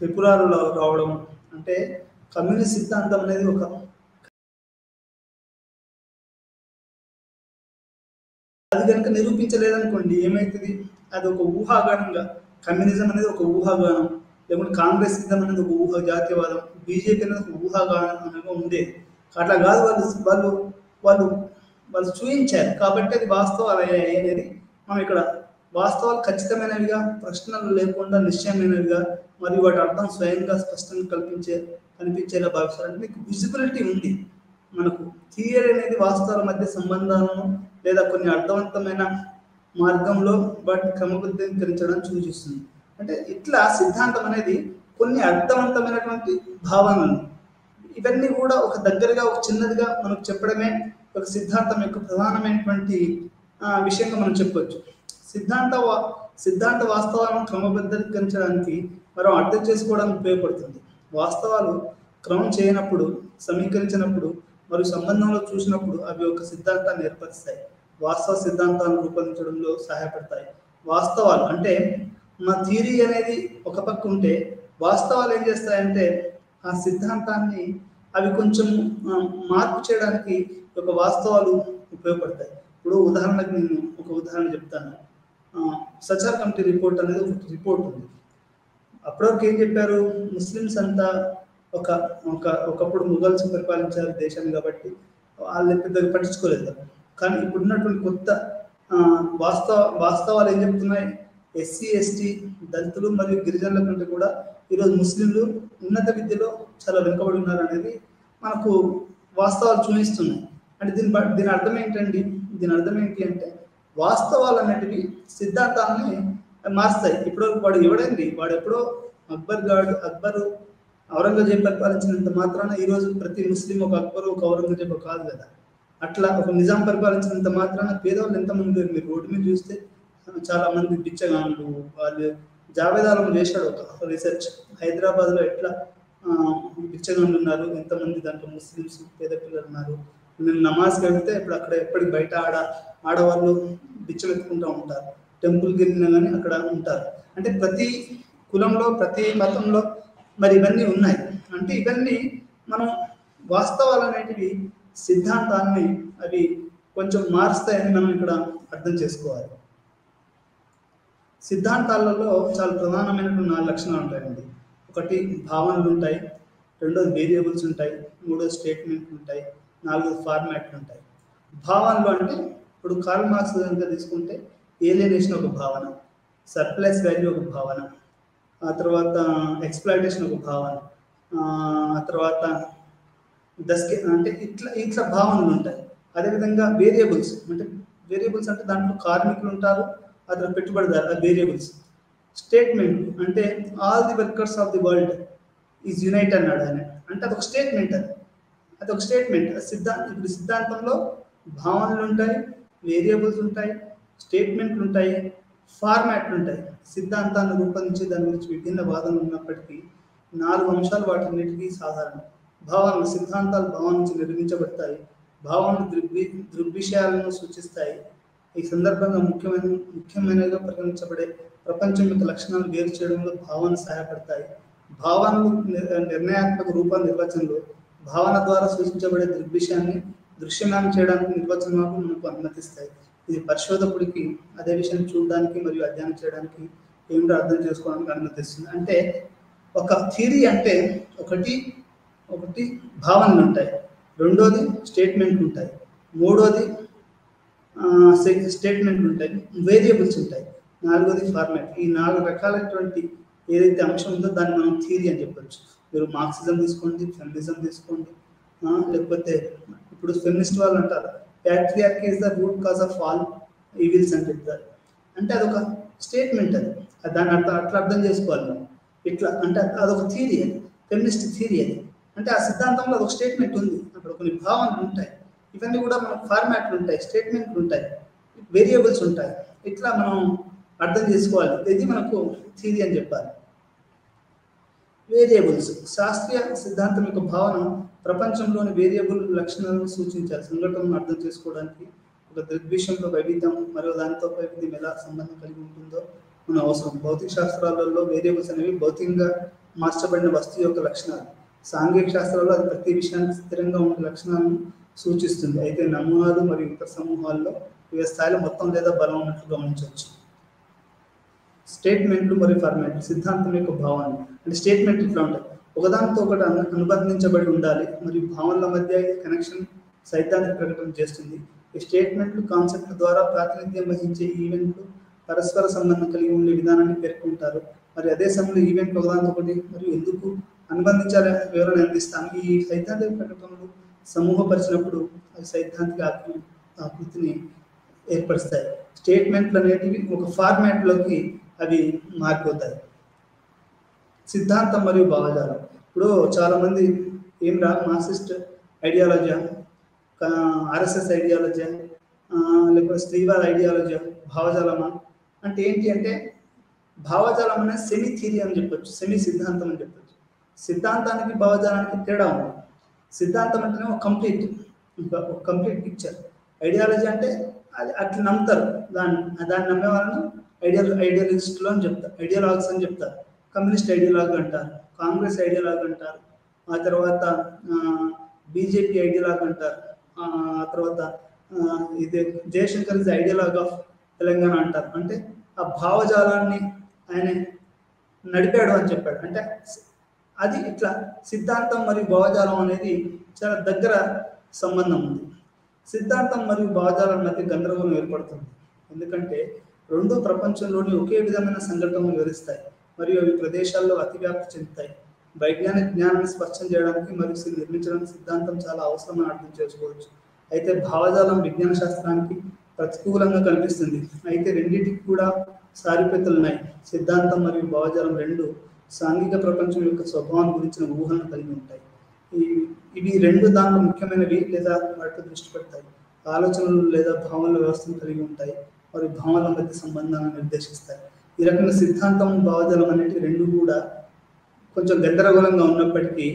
[SPEAKER 1] త్రిపురలో రావడం. అంటే కమ్యూనిస్ట్ సిద్ధాంతం అనేది అది కనుక నిరూపించలేదనుకోండి ఏమవుతుంది, అది ఒక ఊహాగానంగా, కమ్యూనిజం అనేది ఒక ఊహాగానం, లేకుంటే కాంగ్రెస్ సిద్ధం అనేది ఒక ఊహ జాతీయవాదం, బీజేపీ అనేది ఒక ఊహాగానంగా ఉండేది. అట్లా కాదు, వాళ్ళు వాళ్ళు వాళ్ళు చూపించారు కాబట్టి అది వాస్తవాలు అయ్యాయి అనేది మనం ఇక్కడ వాస్తవాలు ఖచ్చితమైనవిగా, ప్రశ్నలు లేకుండా నిశ్చయమైనవిగా మరియు వాటి అర్థం స్వయంగా స్పష్టంగా కనిపించేలా భావిస్తారు. మీకు విజిబిలిటీ ఉంది. మనకు థియరీ అనేది వాస్తవాల మధ్య సంబంధాలను లేదా కొన్ని అర్థవంతమైన మార్గంలో వాటిని క్రమబద్ధీకరించడానికి సూచిస్తుంది. అంటే ఇట్లా సిద్ధాంతం అనేది కొన్ని అర్థవంతమైనటువంటి భావనలు, ఇవన్నీ కూడా ఒక దగ్గరగా ఒక చిన్నదిగా మనకు చెప్పడమే ఒక సిద్ధాంతం యొక్క ప్రధానమైనటువంటి విషయంగా మనం చెప్పవచ్చు. సిద్ధాంత వాస్తవాలను క్రమబద్ధీకరించడానికి మనం అర్థం చేసుకోవడానికి ఉపయోగపడుతుంది. వాస్తవాలు క్రమం చేయనప్పుడు, సమీకరించినప్పుడు మరియు సంబంధంలో చూసినప్పుడు అవి ఒక సిద్ధాంతాన్ని ఏర్పరుస్తాయి. వాస్తవ సిద్ధాంతాలను రూపొందించడంలో సహాయపడతాయి. వాస్తవాలు అంటే మా థియరీ అనేది ఒక పక్క ఉంటే, వాస్తవాలు ఏం చేస్తాయంటే ఆ సిద్ధాంతాన్ని అవి కొంచెం మార్పు చేయడానికి ఒక వాస్తవాలు ఉపయోగపడతాయి. ఇప్పుడు ఉదాహరణకు నేను ఒక ఉదాహరణ చెప్తాను. సచార్ కమిటీ రిపోర్ట్ అనేది ఒక రిపోర్ట్ ఉంది. అప్పటివరకు ఏం చెప్పారు, ముస్లిమ్స్ అంతా ఒక ఒకప్పుడు ముఘల్స్ పరిపాలించారు దేశాన్ని కాబట్టి వాళ్ళు పెద్దగా పట్టించుకోలేదు. కానీ ఇప్పుడున్నటువంటి కొత్త వాస్తవాలు ఏం చెప్తున్నాయి? ఎస్సీ ఎస్టీ దళితులు మరియు గిరిజనుల కంటే కూడా ఈరోజు ముస్లింలు ఉన్నత విద్యలో చాలా వెనుకబడి ఉన్నారు అనేది మనకు వాస్తవాలు చూపిస్తున్నాయి. అంటే దీని అర్థం ఏంటండి? దీని అర్థం ఏంటి అంటే వాస్తవాలు అనేటివి సిద్ధాంతాలని మారుస్తాయి. ఇప్పుడు వాడు ఎవడండి? వాడు ఎప్పుడో అక్బరు ఔరంగజేబు పరిపాలించినంత మాత్రాన ఈరోజు ప్రతి ముస్లిం ఒక అక్బరు ఒక ఔరంగజేబు కాదు కదా. అట్లా ఒక నిజాం పరిపాలించినంత మాత్రాన పేదవాళ్ళు ఎంతమంది లేరు. మీరు రోడ్డు మీద చూస్తే చాలా మంది బిచ్చగాళ్ళు, వాళ్ళు జావేద్ ఆలం చేశాడు ఒక రీసెర్చ్, హైదరాబాద్లో ఎట్లా బిచ్చగాళ్ళు ఉన్నారు, ఎంతమంది దాంట్లో ముస్లిమ్స్ పేద పిల్లలు ఉన్నారు. నేను నమాజ్కి వెళ్తే ఇప్పుడు అక్కడ ఎప్పటికి బయట ఆడవాళ్ళు బిచ్చం ఎత్తుకుంటూ ఉంటారు, టెంపుల్కి వెళ్ళినా కానీ అక్కడ ఉంటారు. అంటే ప్రతి కులంలో ప్రతి మతంలో మరి ఇవన్నీ ఉన్నాయి. అంటే ఇవన్నీ మనం వాస్తవాలు అనేటివి సిద్ధాంతాన్ని అవి కొంచెం మారుస్తాయని మనం ఇక్కడ అర్థం చేసుకోవాలి. సిద్ధాంతాలలో చాలా ప్రధానమైనటువంటి 4 లక్షణాలు ఉంటాయండి. ఒకటి భావనలు ఉంటాయి, రెండోది వేరియబుల్స్ ఉంటాయి, మూడోది స్టేట్మెంట్లు ఉంటాయి, నాలుగోది ఫార్మాట్లు ఉంటాయి. భావనలు అంటే ఇప్పుడు కార్ల్ మార్క్స్ కనుక తీసుకుంటే ఏలియనేషన్ ఒక భావన, సర్ప్లస్ వాల్యూ ఒక భావన, ఆ తర్వాత ఎక్స్‌ప్లాయిటేషన్ ఒక భావన, ఆ తర్వాత అంటే ఇట్లా భావనలు ఉంటాయి. అదేవిధంగా వేరియబుల్స్ అంటే దాంట్లో కార్మికులు ఉంటారు, అతను పెట్టుబడిదారు, అది వేరియబుల్స్. స్టేట్మెంట్ అంటే all the workers of the world is unite అన్నాడు ఆయన. అంటే అదొక స్టేట్మెంట్. అదొక స్టేట్మెంట్. ఇప్పుడు సిద్ధాంతంలో భావనలు ఉంటాయి, వేరియబుల్స్ ఉంటాయి, స్టేట్మెంట్లు ఉంటాయి, ఫార్మాట్లు ఉంటాయి. సిద్ధాంతాన్ని రూపొందించి దాని గురించి విభిన్న వాదనలు ఉన్నప్పటికీ 4 అంశాలు వాటిన్నిటికీ సాధారణం. భావనలు, సిద్ధాంతాలు భావన నుంచి నిర్మించబడతాయి. భావనలు దృగ్విషయాలను సూచిస్తాయి. ఈ సందర్భంగా ముఖ్యమైనగా పరిగణించబడే ప్రపంచం యొక్క లక్షణాలు వేరు చేయడంలో భావనలు సహాయపడతాయి. భావనలు నిర్ణయాత్మక రూప నిర్వచనలు భావన ద్వారా సూచించబడే దృగ్విషయాన్ని దృశ్యమానం చేయడానికి నిర్వచనాలు మనకు అనుమతిస్తాయి. ఇది పరిశోధకుడికి అదే విషయాన్ని చూడడానికి మరియు అధ్యయనం చేయడానికి ఏమిటో అర్థం చేసుకోవడానికి అనుమతిస్తుంది. అంటే ఒక థియరీ అంటే ఒకటి భావనలు ఉంటాయి, రెండోది స్టేట్మెంట్లు ఉంటాయి, మూడోది స్టేట్మెంట్లు ఉంటాయి, వేరియబుల్స్ ఉంటాయి, నాలుగోది ఫార్మాట్. ఈ 4 రకాలైనటువంటి ఏదైతే అంశం ఉందో దాన్ని మనం థియరీ అని చెప్పొచ్చు. మీరు మార్క్సిజం తీసుకోండి, ఫెమినిజం తీసుకోండి, లేకపోతే ఇప్పుడు ఫెమినిస్ట్ వాళ్ళు అంటారు patriarchy is the root cause of all evils అని చెప్తారు. అంటే అదొక స్టేట్మెంట్. అది దాన్ని అట్లా అర్థం చేసుకోవాలి మనం. ఇట్లా అంటే అదొక థియరీ, అది ఫెమినిస్ట్ థియరీ. అది అంటే ఆ సిద్ధాంతంలో అదొక స్టేట్మెంట్ ఉంది, అక్కడ కొన్ని భావనలు ఉంటాయి, ఇవన్నీ కూడా మనకు ఫార్మాట్లు ఉంటాయి, స్టేట్మెంట్లు ఉంటాయి, వేరియబుల్స్ ఉంటాయి. ఇట్లా మనం అర్థం చేసుకోవాలి. ఇది మనకు థియరీ అని చెప్పాలి. వేరియబుల్స్ శాస్త్రీయ సిద్ధాంతం యొక్క భావన ప్రపంచంలోని వేరియబుల్ లక్షణాలను సూచించాలి. సంఘటనను అర్థం చేసుకోవడానికి ఒక దృగ్విషయంలో వైవిధ్యం మరియు దానితో వైవిధ్యం ఎలా సంబంధం కలిగి ఉంటుందో మన అవసరం. భౌతిక శాస్త్రాలలో వేరియబుల్స్ అనేవి భౌతికంగా మార్చబడిన వస్తువు యొక్క లక్షణాలు. సాంఘిక శాస్త్రాల్లో అది ప్రతి విషయానికి స్థిరంగా ఉండే లక్షణాలను సూచిస్తుంది. అయితే నమూనాలు మరియు ఇతర సమూహాల్లో వివిధ స్థాయిలో మొత్తం లేదా బలం ఉన్నట్లు గమనించవచ్చు. స్టేట్మెంట్లు మరియు ఫార్మాట్ సిద్ధాంతం యొక్క భావన అంటే స్టేట్మెంట్ ఇట్లా ఉంటాయి, ఒకదానితో ఒకటి అనుబంధించబడి ఉండాలి మరియు భావనల మధ్య కనెక్షన్ సైద్ధాంతిక ప్రకటన చేస్తుంది. ఈ స్టేట్మెంట్లు కాన్సెప్ట్ ద్వారా ప్రాతినిధ్యం వహించే ఈవెంట్లు పరస్పర సంబంధం కలిగి ఉండే విధానాన్ని పేర్కొంటారు. మరి అదే సమయంలో ఈవెంట్లు ఒకదానితో ఒకటి మరియు ఎందుకు అనుబంధించాలి వివరణ అందిస్తాను. ఈ సైద్ధాంతిక ప్రకటనలు సమూహపరిచినప్పుడు అవి సైద్ధాంతిక ఆకృతిని ఏర్పరుస్తాయి. స్టేట్మెంట్లు అనేటివి ఒక ఫార్మాట్లోకి అవి మారిపోతాయి. సిద్ధాంతం మరియు భావజాలం. ఇప్పుడు చాలామంది మార్క్సిస్ట్ ఐడియాలజీ, ఆర్ఎస్ఎస్ ఐడియాలజీ, లేకపోతే స్త్రీవాద ఐడియాలజీ, భావజాలమా అంటే ఏంటి అంటే భావజాలం అనేది సెమీ థియరీ అని చెప్పొచ్చు, సెమీ సిద్ధాంతం అని చెప్పొచ్చు. సిద్ధాంతానికి భావజాలానికి తేడా ఉంది. సిద్ధాంతం అంటేనే ఒక కంప్లీట్ పిక్చర్. ఐడియాలజీ అంటే అది అట్లా నమ్ముతారు, దాన్ని నమ్మే వాళ్ళను ఐడియాలజిస్టులు అని చెప్తారు, ఐడియాలజీస్ అని చెప్తారు. కమ్యూనిస్ట్ ఐడియాలజీ అంటారు, కాంగ్రెస్ ఐడియాలజీ అంటారు, ఆ తర్వాత బీజేపీ ఐడియాలజీ అంటారు, ఆ తర్వాత ఇది Jayashankar is ideology of Telangana అంటారు. అంటే ఆ భావజాలాన్ని ఆయన నడిపాడు అని చెప్పాడు. అంటే అది ఇట్లా సిద్ధాంతం మరియు భావజాలం అనేది చాలా దగ్గర సంబంధం ఉంది. సిద్ధాంతం మరియు భావజాలం మధ్య గందరగోళం ఏర్పడుతుంది. ఎందుకంటే రెండు ప్రపంచంలోని ఒకే విధమైన సంఘటనలు వివరిస్తాయి మరియు అవి ప్రదేశాల్లో అతివ్యాప్తి చెందుతాయి. వైజ్ఞానిక జ్ఞానాన్ని స్పష్టం చేయడానికి మరియు నిర్మించడానికి సిద్ధాంతం చాలా అవసరమని అర్థం చేసుకోవచ్చు. అయితే భావజాలం విజ్ఞాన శాస్త్రానికి ప్రతికూలంగా కనిపిస్తుంది. అయితే రెండింటికి కూడా సారూప్యతలున్నాయి. సిద్ధాంతం మరియు భావజాలం రెండు సాంఘిక ప్రపంచం యొక్క స్వభావం గురించిన ఊహలను కలిగి ఉంటాయి. ఇవి రెండు దాంట్లో ముఖ్యమైనవి లేదా వాటితో దృష్టి పెడతాయి. ఆలోచనలు లేదా భావనల వ్యవస్థను కలిగి ఉంటాయి మరియు భావనల మధ్య సంబంధాలను నిర్దేశిస్తాయి. ఈ రకంగా సిద్ధాంతం భావజాలం అనేవి రెండు కూడా కొంచెం గందరగోళంగా ఉన్నప్పటికీ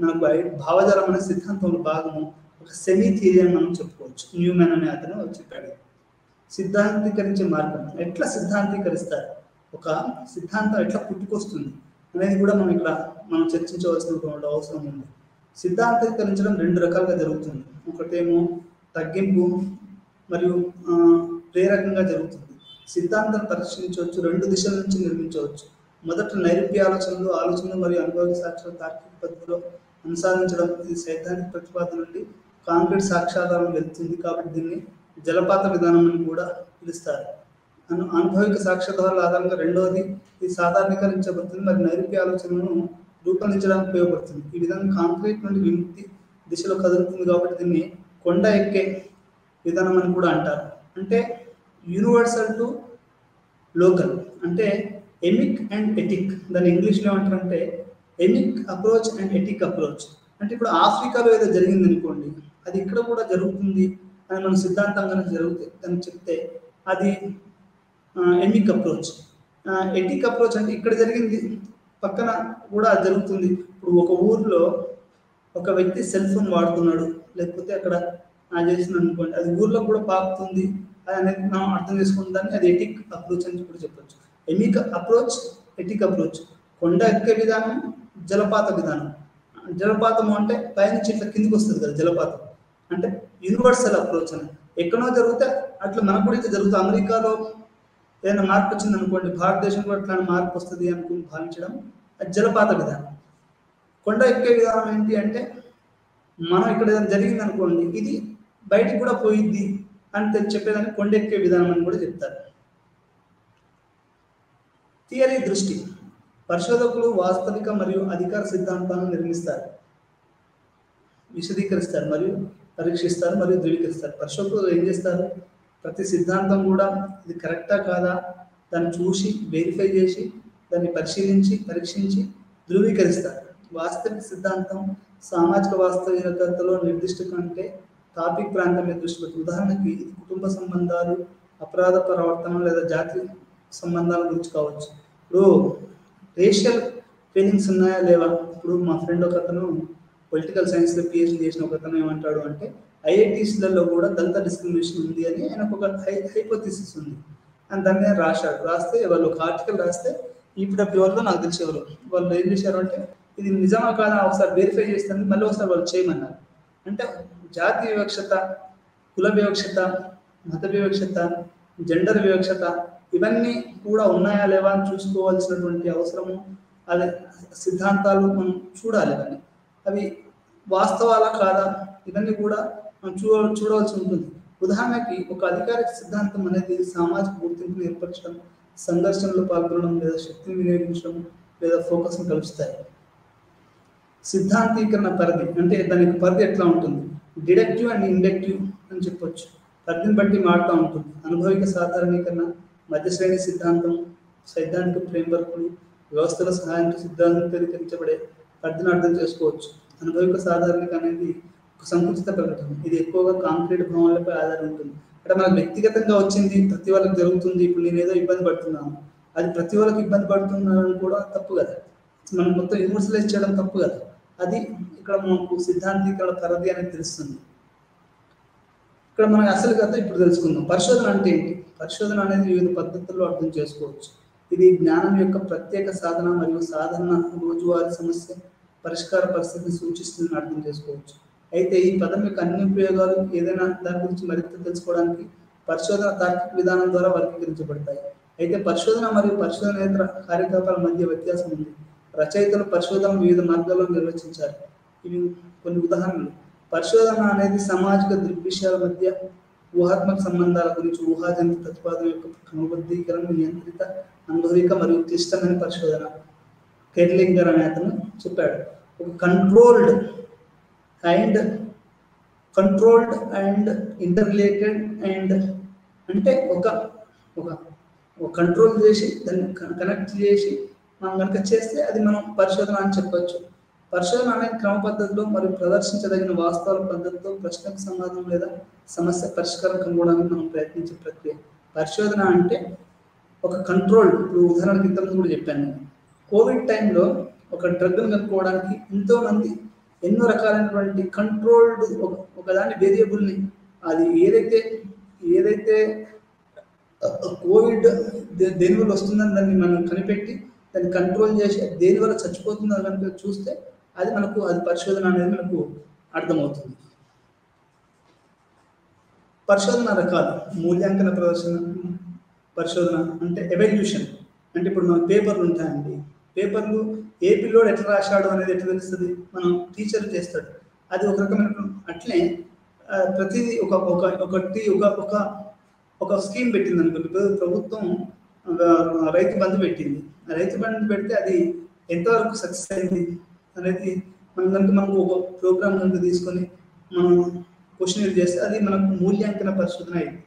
[SPEAKER 1] నాకు భావజాలం అనే సిద్ధాంతంలో భాగము ఒక సెమీ థియరీ అని మనం చెప్పుకోవచ్చు. న్యూమెన్ అనే అతను చెప్పాడు. సిద్ధాంతీకరించే మార్గం ఎట్లా సిద్ధాంతీకరిస్తారు, ఒక సిద్ధాంతం ఎట్లా పుట్టుకొస్తుంది అనేది కూడా మనం చర్చించవలసినటువంటి అవసరం ఉంది. సిద్ధాంతీకరించడం రెండు రకాలుగా జరుగుతుంది. ఒకటేమో తగ్గింపు మరియు ప్రేరకంగా జరుగుతుంది. సిద్ధాంతాన్ని పరిశీలించవచ్చు, రెండు దిశల నుంచి నిర్మించవచ్చు. మొదట నైరూప్య ఆలోచనలు మరియు అనుభవ సాక్ష్యాల తార్కిక పద్ధతిలో అనుసారించడం. ఇది సైద్ధాంతిక ప్రతిపాదన నుండి కాంక్రీట్ సాక్ష్యాధారం వెళ్తుంది కాబట్టి దీన్ని జలపాత విధానం అని కూడా పిలుస్తారు. అనుభవిక సాక్ష్యాధారాల ఆధారంగా రెండవది ఇది సాధారణీకరించబడుతుంది మరియు నైరూప్య ఆలోచనలను రూపొందించడానికి ఉపయోగపడుతుంది. ఈ విధంగా కాంక్రీట్ నుండి విముక్తి దిశలో కదులుతుంది కాబట్టి దీన్ని కొండ ఎక్కే విధానం అని కూడా అంటారు. అంటే యూనివర్సల్ టు లోకల్, అంటే ఎమిక్ అండ్ ఎటిక్. దాన్ని ఇంగ్లీష్లో ఏమంటారంటే ఎమిక్ అప్రోచ్ అండ్ ఎటిక్ అప్రోచ్. అంటే ఇప్పుడు ఆఫ్రికాలో ఏదో జరిగింది అనుకోండి, అది ఇక్కడ కూడా జరుగుతుంది అని మనం సిద్ధాంతంగా జరుగుతుంది అని చెప్తే అది ఎమిక్ అప్రోచ్. ఎటిక్ అప్రోచ్ అంటే ఇక్కడ జరిగింది పక్కన కూడా జరుగుతుంది. ఇప్పుడు ఒక ఊర్లో ఒక వ్యక్తి సెల్ ఫోన్ వాడుతున్నాడు, లేకపోతే అక్కడ చేసిన అనుకోండి, అది ఊర్లో కూడా పాకుతుంది అనేది మనం అర్థం చేసుకుంటాన్ని అది ఎటిక్ అప్రోచ్ అని కూడా చెప్పచ్చు. ఎమిక్ అప్రోచ్, ఎటిక్ అప్రోచ్. కొండ ఎక్కే విధానం, జలపాత విధానం. జలపాతం అంటే పైనుంచి ఇట్లా కిందికి వస్తుంది కదా జలపాతం, అంటే యూనివర్సల్ అప్రోచ్ అని. ఎక్కడో జరిగితే అట్లా మనకు కూడా ఇట్లా జరుగుతుంది. అమెరికాలో ఏదైనా మార్పు వచ్చింది అనుకోండి, భారతదేశంలో అట్లాంటి మార్పు వస్తుంది అనుకుని భావించడం అది జలపాత విధానం. కొండ ఎక్కే విధానం ఏంటి అంటే మనం ఇక్కడ ఏదైనా జరిగింది అనుకోండి, ఇది బయటికి కూడా పోయిద్ది అని చెప్పేదాన్ని కొండ ఎక్కే విధానం అని కూడా చెప్తారు. థియరీ దృష్టి. పరిశోధకులు వాస్తవిక మరియు అధికార సిద్ధాంతాలను నిర్మిస్తారు, విశదీకరిస్తారు మరియు పరీక్షిస్తారు మరియు ధృవీకరిస్తారు. పరిశోధకులు ఏం చేస్తారు, ప్రతి సిద్ధాంతం కూడా ఇది కరెక్టా కాదా దాన్ని చూసి వెరిఫై చేసి దాన్ని పరిశీలించి పరీక్షించి ధృవీకరిస్తారు. వాస్తవిక సిద్ధాంతం సామాజిక వాస్తవికతలో నిర్దిష్ట కంటే టాపిక్ ప్రాంతం మీద దృష్టి పెడుతుంది. ఉదాహరణకి ఇది కుటుంబ సంబంధాలు, అపరాధ ప్రవర్తన లేదా జాతి సంబంధాల గురించి కావచ్చు. ఇప్పుడు రేషియల్ ఫీలింగ్స్ ఉన్నాయా లేవా. ఇప్పుడు మా ఫ్రెండ్ ఒక అతను పొలిటికల్ సైన్స్లో పిహెచ్డి చేసిన ఒక అతను ఏమంటాడు అంటే ఐఐటీస్లలో కూడా దళిత డిస్క్రిమినేషన్ ఉంది అని ఆయనకు ఒక హైపోథిసిస్ ఉంది అని దాన్ని రాశాడు. రాస్తే వాళ్ళు ఒక ఆర్టికల్ రాస్తే ఈపీడబ్ల్యూ వాళ్ళు నాకు తెలిసి ఎవరు వాళ్ళు ఏం చేశారు అంటే ఇది నిజమా కాదా ఒకసారి వెరిఫై చేస్తుంది, మళ్ళీ ఒకసారి వాళ్ళు చేయమన్నారు. అంటే జాతి వివక్షత, కుల వివక్షత, మత వివక్షత, జెండర్ వివక్షత ఇవన్నీ కూడా ఉన్నాయా లేవా అని చూసుకోవాల్సినటువంటి అవసరము, అదే సిద్ధాంతాలు మనం చూడాలి. అవన్నీ అవి వాస్తవాలా కాదా ఇవన్నీ కూడా మనం చూడవలసి ఉంటుంది. ఉదాహరణకి ఒక అధికారిక సిద్ధాంతం అనేది సామాజిక గుర్తింపును ఏర్పరచడం, సంఘర్షణలో పాల్గొనడం లేదా శక్తిని వినియోగించడం లేదా ఫోకస్ను కలుపుతాయి. సిద్ధాంతీకరణ పరిధి అంటే దానికి పరిధి ఎట్లా ఉంటుంది, డిడక్టివ్ అండ్ ఇండక్టివ్ అని చెప్పొచ్చు. పరిధిని బట్టి మారుతూ ఉంటుంది. అనుభవిక సాధారణీకరణ, మధ్యశ్రేణి సిద్ధాంతం, సైద్ధాంతిక ఫ్రేమ్వర్క్లు, వ్యవస్థల సహాయంతో సిద్ధాంతీకరించబడే పరిధిని అర్థం చేసుకోవచ్చు. అనుభవిక సాధారణీకరణ అనేది ఒక సంకుచిత ప్రకటన. ఇది ఎక్కువగా కాంక్రీట్ భావనలపై ఆధారం ఉంటుంది. అంటే మనకు వ్యక్తిగతంగా వచ్చింది, ప్రతి వాళ్ళకి జరుగుతుంది. ఇప్పుడు నేను ఏదో ఇబ్బంది పడుతున్నాను, అది ప్రతి వాళ్ళకి ఇబ్బంది పడుతున్నాను కూడా తప్పు కదా. మనం మొత్తం యూనివర్సలైజ్ చేయడం తప్పు కదా. అది ఇక్కడ మనకు సిద్ధాంతీకరణ పరిధి అనేది తెలుస్తుంది. ఇక్కడ మనకు అసలు కథ ఇప్పుడు తెలుసుకుందాం. పరిశోధన అంటే ఏంటి? పరిశోధన అనేది వివిధ పద్ధతుల్లో అర్థం చేసుకోవచ్చు. ఇది జ్ఞానం యొక్క ప్రత్యేక సాధన మరియు సాధారణ రోజువారీ సమస్య పరిష్కార పరిస్థితిని సూచిస్తుందని అర్థం చేసుకోవచ్చు. అయితే ఈ పదం యొక్క అన్ని ఉపయోగాలు ఏదైనా దాని గురించి మరింత తెలుసుకోవడానికి పరిశోధన తార్కిక విధానం ద్వారా వర్గీకరించబడతాయి. అయితే పరిశోధన మరియు పరిశోధనేతర కార్యకలాపాల మధ్య వ్యత్యాసం ఉంది. రచయితలు పరిశోధన వివిధ మార్గాల్లో నిర్వచించారు. ఇవి కొన్ని ఉదాహరణలు. పరిశోధన అనేది సామాజిక దృగ్విషయాల మధ్య ఊహాత్మక సంబంధాల గురించి ఊహాజనిత ప్రతిపాదన యొక్క క్రమబద్ధీకరణ, నియంత్రిత, అనుభవిక మరియు క్లిష్టమైన పరిశోధన. కెర్లింగర్ అనే అతను చెప్పాడు. ఒక కంట్రోల్డ్ అండ్ ఇంటర్రిలేటెడ్ అండ్ అంటే ఒక కంట్రోల్ చేసి దాన్ని కనెక్ట్ చేసి మనం కనుక చేస్తే అది మనం పరిశోధన అని చెప్పవచ్చు. పరిశోధన అనేది క్రమ పద్ధతిలో మరియు ప్రదర్శించదగిన వాస్తవాల పద్ధతితో ప్రశ్నకు సమాధానం లేదా సమస్య పరిష్కారం కనుగొనడానికి మనం ప్రయత్నించే ప్రక్రియ. పరిశోధన అంటే ఒక కంట్రోల్. ఇప్పుడు ఉదాహరణకి ఇంతకుముందు కూడా చెప్పాను, కోవిడ్ టైంలో ఒక డ్రగ్ను కనుక్కోవడానికి ఎంతోమంది ఎన్నో రకాలైనటువంటి కంట్రోల్డ్ ఒకదాని వేరియబుల్ని, అది ఏదైతే కోవిడ్ దేనివల్ల వస్తుందని దాన్ని మనం కనిపెట్టి దాన్ని కంట్రోల్ చేసి దేనివల్ల చచ్చిపోతుందని కనుక చూస్తే అది పరిశోధన అనేది మనకు అర్థమవుతుంది. పరిశోధన రకాలు. మూల్యాంకన పరిశోధన అంటే ఎవల్యూషన్. అంటే ఇప్పుడు మన పేపర్లు ఉంటాయండి, పేపర్లు ఏ పిల్లోడు ఎట్లా రాశాడు అనేది ఎట్లా తెలుస్తుంది, మనం టీచర్ చేస్తాడు. అది ఒక రకమైన అట్లే ప్రతిదీ ఒక స్కీమ్ పెట్టింది అనుకోండి. ప్రభుత్వం రైతు బంధు పెట్టింది. రైతు బంధు పెడితే అది ఎంతవరకు సక్సెస్ అయింది అనేది మనకు ఒక ప్రోగ్రామ్ కనుక తీసుకొని మనం క్వశ్చన్ చేస్తే అది మనకు మూల్యాంకన పరిశోధన అయింది.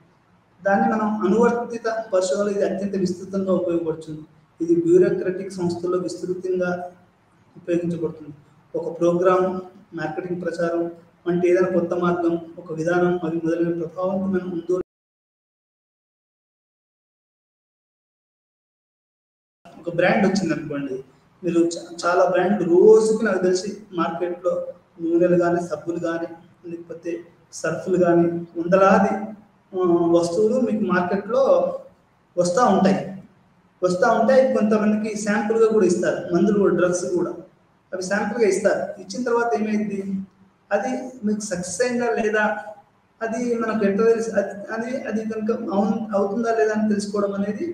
[SPEAKER 1] దాన్ని మనం అనువర్తిత పరిశోధన, ఇది అత్యంత విస్తృతంగా ఉపయోగపడుతుంది. ఇది బ్యూరోక్రటిక్ సంస్థల్లో విస్తృతంగా ఉపయోగించబడుతుంది. ఒక ప్రోగ్రామ్, మార్కెటింగ్, ప్రచారం వంటి ఏదైనా కొత్త మార్గం, ఒక విధానం మరియు మొదలైన ప్రభావవంతమైన ముందు ఒక బ్రాండ్ వచ్చింది అనుకోండి, మీరు చాలా బ్రాండ్ రోజుకి నాకు తెలిసి మార్కెట్లో నూనెలు కానీ, సబ్బులు కానీ, లేకపోతే సర్ఫులు కానీ, వందలాది వస్తువులు మీకు మార్కెట్లో వస్తూ ఉంటాయి. కొంతమందికి శాంపుల్గా కూడా ఇస్తారు. మందులు కూడా, డ్రగ్స్ కూడా అవి శాంపుల్గా ఇస్తారు. ఇచ్చిన తర్వాత ఏమైంది, అది మీకు సక్సెస్ అయిందా లేదా, అది మనకు ఎట్లా తెలుసు, అది కనుక అవుతుందా లేదా అని తెలుసుకోవడం అనేది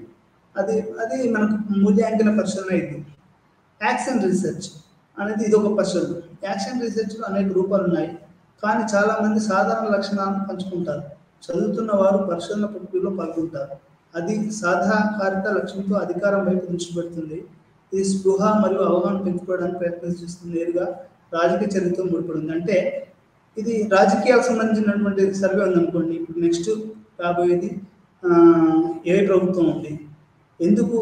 [SPEAKER 1] అది మనకు మూల్యాంకన పరిశోధన అయింది. యాక్షన్ రీసెర్చ్ అనేది ఇది ఒక పరిశోధన. యాక్షన్ రీసెర్చ్లో అనేక రూపాలు ఉన్నాయి, కానీ చాలామంది సాధారణ లక్షణాలను పంచుకుంటారు. చదువుతున్న వారు పరిశోధన ప్రక్రియలో పాల్గొంటారు. అది సాధాకారిత లక్ష్యంతో అధికారం వైపు దృష్టి పెడుతుంది. ఇది స్పృహ మరియు అవగాహన పెంచుకోవడానికి ప్రయత్నం చేస్తుంది. నేరుగా రాజకీయ చర్యతో ముడిపడింది. అంటే ఇది రాజకీయాలకు సంబంధించినటువంటి సర్వే ఉందనుకోండి. ఇప్పుడు నెక్స్ట్ రాబోయేది ఏ ప్రభుత్వం ఉంది, ఎందుకు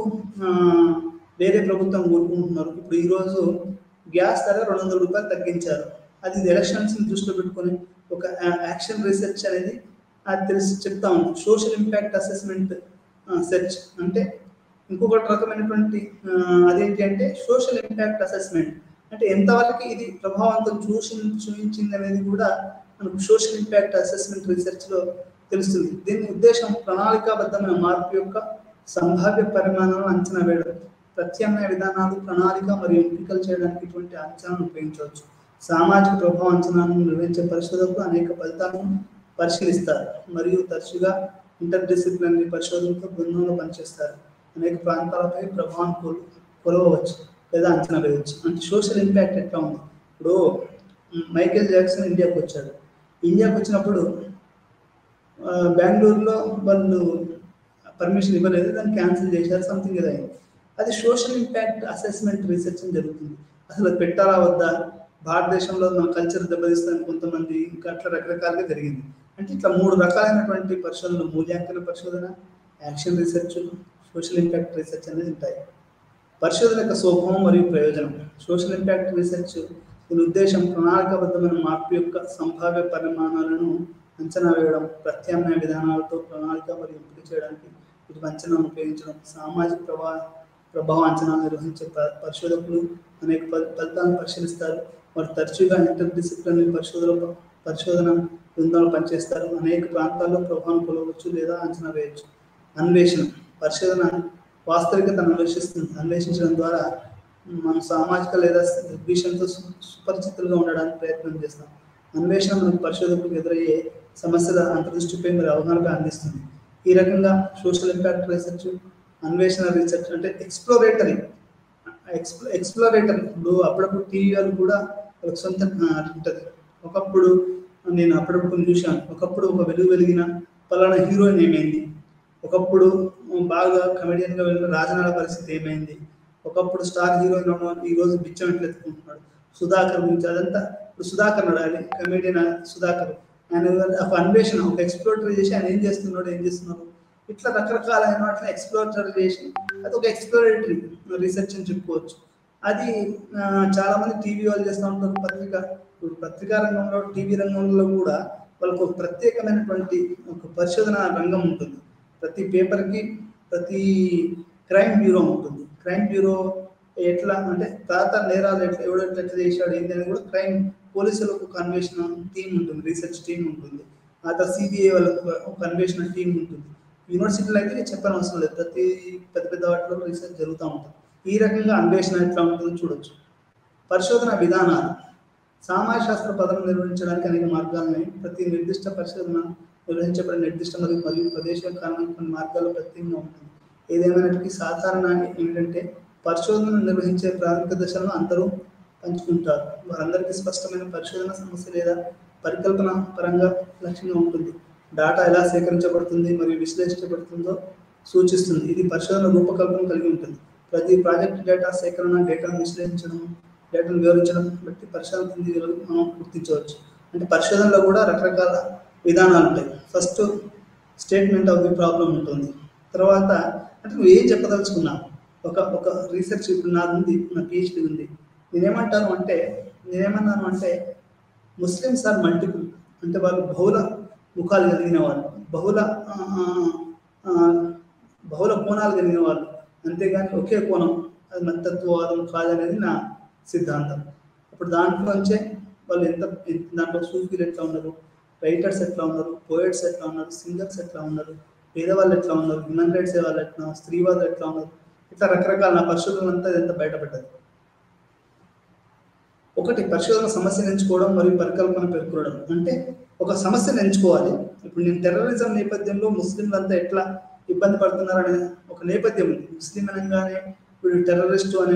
[SPEAKER 1] వేరే ప్రభుత్వం కోరుకుంటున్నారు. ఇప్పుడు ఈరోజు గ్యాస్ ధర 200 రూపాయలు తగ్గించారు. అది ఎలక్షన్స్ని దృష్టిలో పెట్టుకొని ఒక యాక్షన్ రీసెర్చ్ అనేది అది తెలిసి చెప్తా ఉంది. సోషల్ ఇంపాక్ట్ అసెస్మెంట్ సెర్చ్ అంటే ఇంకొకటి రకమైనటువంటి అదేంటి అంటే సోషల్ ఇంపాక్ట్ అసెస్మెంట్ అంటే ఎంతవరకు ఇది ప్రభావంతం చూపించింది అనేది కూడా మనకు సోషల్ ఇంపాక్ట్ అసెస్మెంట్ రీసెర్చ్లో తెలుస్తుంది. దీని ఉద్దేశం ప్రణాళికాబద్ధమైన మార్పు యొక్క సంభావ్య పరిమాణాలను అంచనా వేయడం. ప్రత్యామ్నాయ విధానాలు, ప్రణాళిక మరియు ఎంపికలు చేయడానికి ఇటువంటి అంచనాలను ఉపయోగించవచ్చు. సామాజిక ప్రభావ అంచనాలను నిర్వహించే పరిశోధకులు అనేక ఫలితాలను పరిశీలిస్తారు మరియు తరచుగా ఇంటర్ డిసిప్లినరీ పరిశోధనతో బృందంలో పనిచేస్తారు. అనేక ప్రాంతాలపై ప్రభావం కొలవచ్చు లేదా అంచనా వేయవచ్చు. అంటే సోషల్ ఇంపాక్ట్ ఎట్లా ఉంది. ఇప్పుడు మైకేల్ జాక్సన్ ఇండియాకి వచ్చాడు. ఇండియాకి వచ్చినప్పుడు బెంగళూరులో వాళ్ళు పర్మిషన్ ఇవ్వలేదు, దాన్ని క్యాన్సిల్ చేశారు, సంథింగ్ ఏదో అయింది. అది సోషల్ ఇంపాక్ట్ అసెస్మెంట్ రీసెర్చ్ అని జరుగుతుంది. అసలు అది పెట్టాలా వద్దా, భారతదేశంలో మన కల్చర్ దెబ్బతీస్తానికి కొంతమంది, ఇంకా అట్లా రకరకాలుగా జరిగింది. అంటే ఇట్లా 3 రకాలైనటువంటి పరిశోధనలు, మూల్యాంకన పరిశోధన, action research, social impact research అనేది ఉంటాయి. పరిశోధన యొక్క స్వభావం మరియు ప్రయోజనం. సోషల్ ఇంపాక్ట్ రీసెర్చ్ దీని ఉద్దేశం ప్రణాళికాబద్ధమైన మార్పు యొక్క సంభావ్య పరిమాణాలను అంచనా వేయడం, ప్రత్యామ్నాయ విధానాలతో ప్రణాళిక మరియు ఎంపిక చేయడానికి వీటి అంచనాను ఉపయోగించడం. సామాజిక ప్రభావ అంచనా నిర్వహించే పరిశోధకులు అనేక ఫలితాలను పరిశీలిస్తారు. వారు తరచుగా ఇంటర్ డిసిప్లినరీ పరిశోధన బృందాలు పనిచేస్తారు. అనేక ప్రాంతాల్లో ప్రభావం కొలవచ్చు లేదా అంచనా వేయవచ్చు. అన్వేషణ. పరిశోధన వాస్తవికతను అన్వేషించడం ద్వారా మనం సామాజిక లేదా దృగ్విషయంతో సుపరిచితులుగా ఉండడానికి ప్రయత్నం చేస్తాం. అన్వేషణ మనకు పరిశోధకులకు ఎదురయ్యే సమస్యల అంతర్దృష్టిపై మరియు అవగాహనపై అందిస్తుంది. ఈ రకంగా సోషల్ ఇంపాక్ట్ రీసెర్చ్, అన్వేషణ రీసెర్చ్ అంటే ఎక్స్ప్లోరేటరీ ఎక్స్ప్లోరేటర్. ఇప్పుడు అప్పుడప్పుడు టీవీ వాళ్ళు కూడా వాళ్ళకి సొంత ఉంటుంది. ఒకప్పుడు నేను అప్పుడప్పుడు చూశాను. ఒకప్పుడు ఒక వెలుగు వెలిగిన పలానా హీరోయిన్ ఏమైంది, ఒకప్పుడు బాగా కమెడియన్గా వెళ్ళిన రాజనాల పరిస్థితి ఏమైంది, ఒకప్పుడు స్టార్ హీరోయిన్ ఈ రోజు బిచ్చం ఎట్లా ఎత్తుకుంటున్నాడు, సుధాకర్ గురించి అదంతా. ఇప్పుడు సుధాకర్ నడాలి కమెడియన్ సుధాకర్, ఆయన ఒక అన్వేషణ, ఒక ఎక్స్ప్లోరేటర్ చేసి ఆయన ఏం చేస్తున్నారు, ఇట్లా రకరకాలైన వాటిని ఎక్స్ప్లోరేటర్ చేసి అది ఒక ఎక్స్ప్లోరేటరీ రీసెర్చ్ అని చెప్పుకోవచ్చు. అది చాలా మంది టీవీ వాళ్ళు చేస్తూ ఉంటారు. ఇప్పుడు పత్రికా రంగంలో, టీవీ రంగంలో కూడా వాళ్ళకు ఒక ప్రత్యేకమైనటువంటి ఒక పరిశోధన రంగం ఉంటుంది. ప్రతి పేపర్కి ప్రతి క్రైమ్ బ్యూరో ఉంటుంది. క్రైమ్ బ్యూరో ఎట్లా అంటే పాత నేరాలు ఎట్లా చేశాడు ఏంటి అనేది కూడా క్రైమ్ పోలీసులకు ఒక అన్వేషణ టీం ఉంటుంది, రీసెర్చ్ టీం ఉంటుంది. ఆ తర్వాత సిబిఐ వాళ్ళకు ఒక అన్వేషణ టీం ఉంటుంది. యూనివర్సిటీలో అయితే చెప్పని అవసరం లేదు, ప్రతి పెద్ద పెద్ద వాటిలో రీసెర్చ్ జరుగుతూ ఉంటుంది. ఈ రకంగా అన్వేషణ ఎట్లా ఉంటుందో చూడొచ్చు. పరిశోధన విధానాలు. సామాజిక శాస్త్ర పదం నిర్వహించడానికి అనేక మార్గాలున్నాయి. ప్రతి నిర్దిష్ట పరిశోధన నిర్వహించబడిన నిర్దిష్ట మరియు ప్రదేశ కారణం కొన్ని మార్గాలు ప్రత్యేకంగా ఉంటుంది. ఏదేమైనప్పటికీ సాధారణ ఏమిటంటే పరిశోధన నిర్వహించే ప్రాథమిక దశలను అందరూ పంచుకుంటారు. వారందరికీ స్పష్టమైన పరిశోధన సమస్య లేదా పరికల్పన పరంగా లక్ష్యంగా ఉంటుంది. డేటా ఎలా సేకరించబడుతుంది మరియు విశ్లేషించబడుతుందో సూచిస్తుంది. ఇది పరిశోధన రూపకల్పన కలిగి ఉంటుంది. ప్రతి ప్రాజెక్ట్ డేటా సేకరణ, డేటాను విశ్లేషించడం, డేటాను వివరించడం బట్టి పరిశోధన మనం గుర్తించవచ్చు. అంటే పరిశోధనలో కూడా రకరకాల విధానాలు ఉంటాయి. First statement of the problem ఉంటుంది. తర్వాత అంటే నువ్వు ఏం చెప్పదలుచుకున్నావు, ఒక రీసెర్చ్ ఇప్పుడు నాది ఉంది, నా పిహెచ్డి ఉంది. నేనేమన్నాను అంటే ముస్లిమ్స్ ఆర్ మల్టిపుల్, అంటే వాళ్ళు బహుళ ముఖాలు కలిగిన వాళ్ళు, బహుళ కోణాలు కలిగిన వాళ్ళు, అంతేగాని ఒకే కోణం అది మతత్వవాదం కాదనేది నా సిద్ధాంతం. అప్పుడు దాంట్లోంచే వాళ్ళు దాంట్లో సూఫీలు ఎట్లా ఉన్నారు, రైటర్స్ ఎట్లా ఉన్నారు, పోయిట్స్ ఎట్లా ఉన్నారు, సింగర్స్ ఎట్లా ఉన్నారు, పేదవాళ్ళు ఎట్లా ఉన్నారు, హ్యూమన్ రైట్స్ వాళ్ళు ఎట్లా, స్త్రీవాదులు ఎట్లా ఉన్నారు, ఇట్లా రకరకాల నా పరిశోధన అంతా ఇదంతా బయటపడ్డది. ఒకటి పరిశోధన సమస్యను ఎంచుకోవడం మరియు పరికల్పన పేర్కొనడం. అంటే ఒక సమస్యను ఎంచుకోవాలి. ఇప్పుడు నేను టెర్రరిజం నేపథ్యంలో ముస్లింలంతా ఎట్లా ఇబ్బంది పడుతున్నారనే ఒక నేపథ్యం ఉంది. ముస్లిం అనగానే ఇప్పుడు టెర్రరిస్టు అనే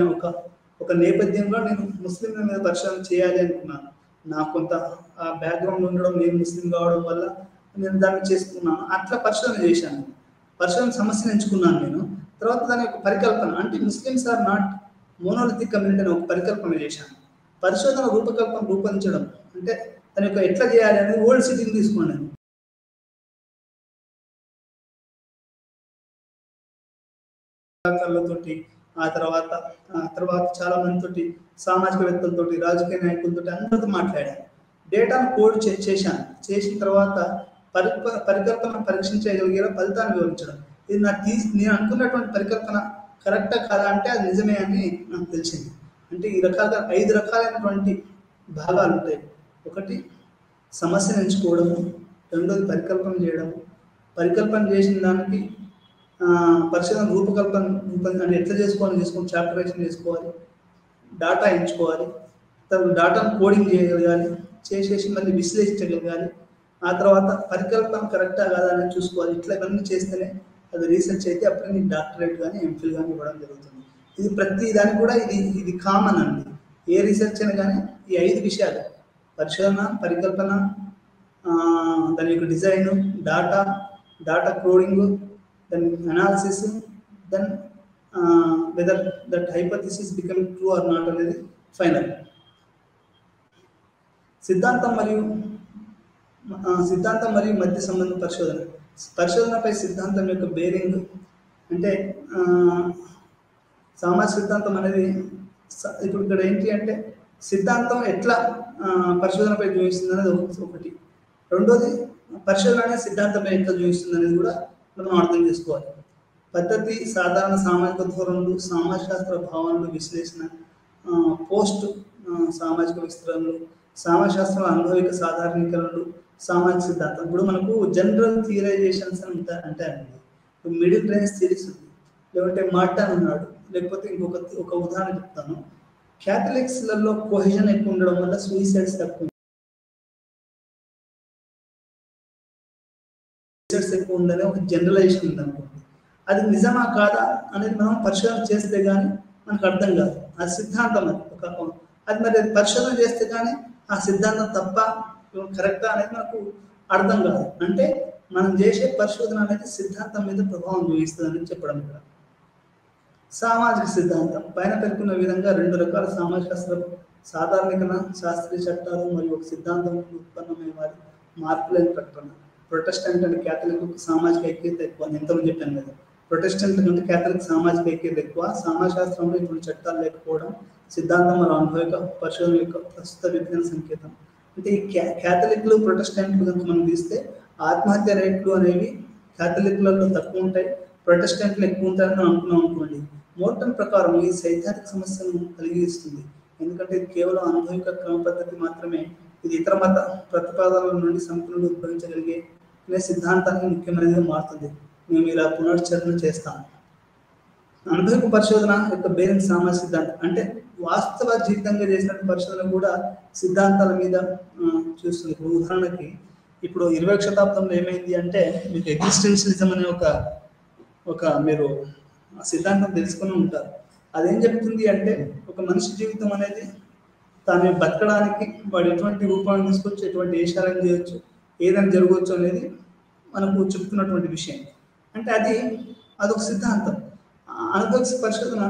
[SPEAKER 1] ఒక నేపథ్యంలో నేను ముస్లింల మీద పరిశోధన చేయాలి అనుకున్నాను. నాకు కొంత ఆ బ్యాక్గ్రౌండ్ ఉండడం, నేను ముస్లిం కావడం వల్ల నేను దాన్ని చేసుకున్నాను. అట్లా పరిశోధన చేశాను. పరిశోధన సమస్యను ఎంచుకున్నాను నేను. తర్వాత దాని యొక్క పరికల్పన అంటే Muslims are not monolithic community అనే ఒక పరికల్పన చేశాను. పరిశోధన రూపొందించడం అంటే దాని యొక్క ఎట్లా చేయాలి అనేది ఓల్డ్ సిటీని తీసుకున్నాను. తోటి ఆ తర్వాత చాలా మందితోటి, సామాజికవేత్తలతోటి, రాజకీయ నాయకులతోటి అందరితో మాట్లాడాను. డేటాను కోడ్ చేశాను. చేసిన తర్వాత పరికల్పన పరీక్షించగలిగేలా ఫలితాన్ని వివరించడం. ఇది నేను అనుకున్నటువంటి పరికల్పన కరెక్టా కాదా అంటే అది నిజమే అని నాకు తెలిసింది. అంటే ఈ రకాలుగా 5 రకాలైనటువంటి భాగాలు ఉంటాయి. ఒకటి సమస్యను ఎంచుకోవడము, రెండోది పరికల్పన చేయడము, పరికల్పన చేసిన దానికి పరిశోధన రూపకల్పన అంటే ఎట్లా చేసుకోవాలి, చాప్టరైజేషన్ చేసుకోవాలి, డాటా ఎంచుకోవాలి, తర్వాత డాటాను కోడింగ్ చేయగలగాలి, చేసేసి మళ్ళీ విశ్లేషించగలగాలి, ఆ తర్వాత పరికల్పన కరెక్టా కాదా అని చూసుకోవాలి. ఇట్లా ఇవన్నీ చేస్తేనే అది రీసెర్చ్ అయితే అప్పుడే నీకు డాక్టరేట్ కానీ ఎంఫిల్ కానీ ఇవ్వడం జరుగుతుంది. ఇది ప్రతి దానికి కూడా ఇది కామన్ అండి. ఏ రీసెర్చ్ అయినా కానీ ఈ 5 విషయాలు పరిశోధన, పరికల్పన, దాని యొక్క design, data coding, then analysis, then whether that hypothesis become true or not అనేది ఫైనల్. సిద్ధాంతం మరియు మధ్య సంబంధ పరిశోధనపై సిద్ధాంతం యొక్క బేరింగ్ అంటే సామాజిక సిద్ధాంతం అనేది ఇప్పుడు ఇక్కడ ఏంటి అంటే సిద్ధాంతం ఎట్లా పరిశోధనపై చూపిస్తుంది అనేది ఒకటి. రెండోది పరిశోధన అనేది సిద్ధాంతంపై ఎట్లా చూపిస్తుంది అనేది కూడా మనం అర్థం చేసుకోవాలి. పద్ధతి, సాధారణ సామాజిక ధోరణులు, సామాజిక శాస్త్ర భావనలు, విశ్లేషణ, పోస్ట్ సామాజిక విస్తరణలు, సామాజిక శాస్త్రం అనుభవిక సాధారణీకరణలు, సామాజిక సిద్ధాంతం. ఇప్పుడు మనకు జనరల్ థియరైజేషన్స్ అని అంటారండి. ఇప్పుడు మిడిల్ రేంజ్ థియరీస్ ఉంది, లేకుంటే మార్టన్ ఉన్నాడు, లేకపోతే ఒక ఉదాహరణ చెప్తాను. క్యాథలిక్స్లలో కోహెజన్ ఎక్కువ ఉండడం వల్ల సూసైడ్స్ తక్కువ ఎక్కువ ఉందనే ఒక జనరలైజేషన్ ఉంది అనుకోండి. అది నిజమా కాదా అనేది మనం పరిశోధన చేస్తే కానీ మనకు అర్థం కాదు. ఆ సిద్ధాంతం అది మరి అది పరిశోధన చేస్తే కానీ ఆ సిద్ధాంతం తప్ప కరెక్టా అనేది మనకు అర్థం కాదు. అంటే మనం చేసే పరిశోధన అనేది సిద్ధాంతం మీద ప్రభావం చూపిస్తుందని చెప్పడం. ఇక్కడ సామాజిక సిద్ధాంతం పైన పేర్కొన్న విధంగా 2 రకాల సామాజిక సాధారణీకరణ, శాస్త్రీయ చట్టాలు మరియు ఒక సిద్ధాంతం ఉత్పన్నమైన వారి మార్పులేని ప్రకటన. ప్రొటెస్టెంట్ అండ్ క్యాథలిక్ సామాజిక ఐక్యత ఎక్కువ. నేను ఎంతమంది చెప్పాను కదా, ప్రొటెస్టెంట్ కంటే క్యాథలిక్ సామాజిక ఐక్యత ఎక్కువ. సమాజశాస్త్రంలో ఇటువంటి చట్టాలు లేకపోవడం సిద్ధాంతం మరియు అనుభవిక పరిశోధన యొక్క ప్రస్తుత విజ్ఞాన సంకేతం. అంటే ఈ క్యాథలిక్లు ప్రొటెస్టెంట్లు కనుక మనం తీస్తే ఆత్మహత్య రేట్లు అనేవి క్యాథలిక్లలో తక్కువ ఉంటాయి, ప్రొటెస్టెంట్లు ఎక్కువ ఉంటాయని మనం అనుకున్నాం అనుకోండి. మోర్టన్ ప్రకారం ఈ సైద్ధాంతిక సమస్యను కలిగిస్తుంది. ఎందుకంటే ఇది కేవలం అనుభవిక క్రమ పద్ధతి మాత్రమే. ఇది ఇతర మత ప్రతిపాదనల నుండి సంపూర్ణంగా ఉద్భవించగలిగే సిద్ధాంతానికి ముఖ్యమైనదిగా మారుతుంది. మేము ఇలా పునశ్చరణ చేస్తాము. అనుభవిక పరిశోధన యొక్క బేరింగ్ సామాజిక సిద్ధాంతం అంటే వాస్తవ జీవితంగా చేసిన పరిశోధన కూడా సిద్ధాంతాల మీద చూస్తుంది. ఇప్పుడు ఉదాహరణకి ఇప్పుడు 20వ శతాబ్దంలో ఏమైంది అంటే మీకు ఎగ్జిస్టెన్షియలిజం అనే ఒక మీరు సిద్ధాంతం తెలుసుకుని ఉంటారు. అదేం చెప్తుంది అంటే ఒక మనిషి జీవితం అనేది తాను బతకడానికి వాడు ఎటువంటి రూపాన్ని తీసుకొచ్చి ఎటువంటి ఏషాలను చేయొచ్చు, ఏదైనా జరగవచ్చు అనేది మనకు చెప్తున్నటువంటి విషయం. అంటే అదొక సిద్ధాంతం. అనుభవ పరిశోధన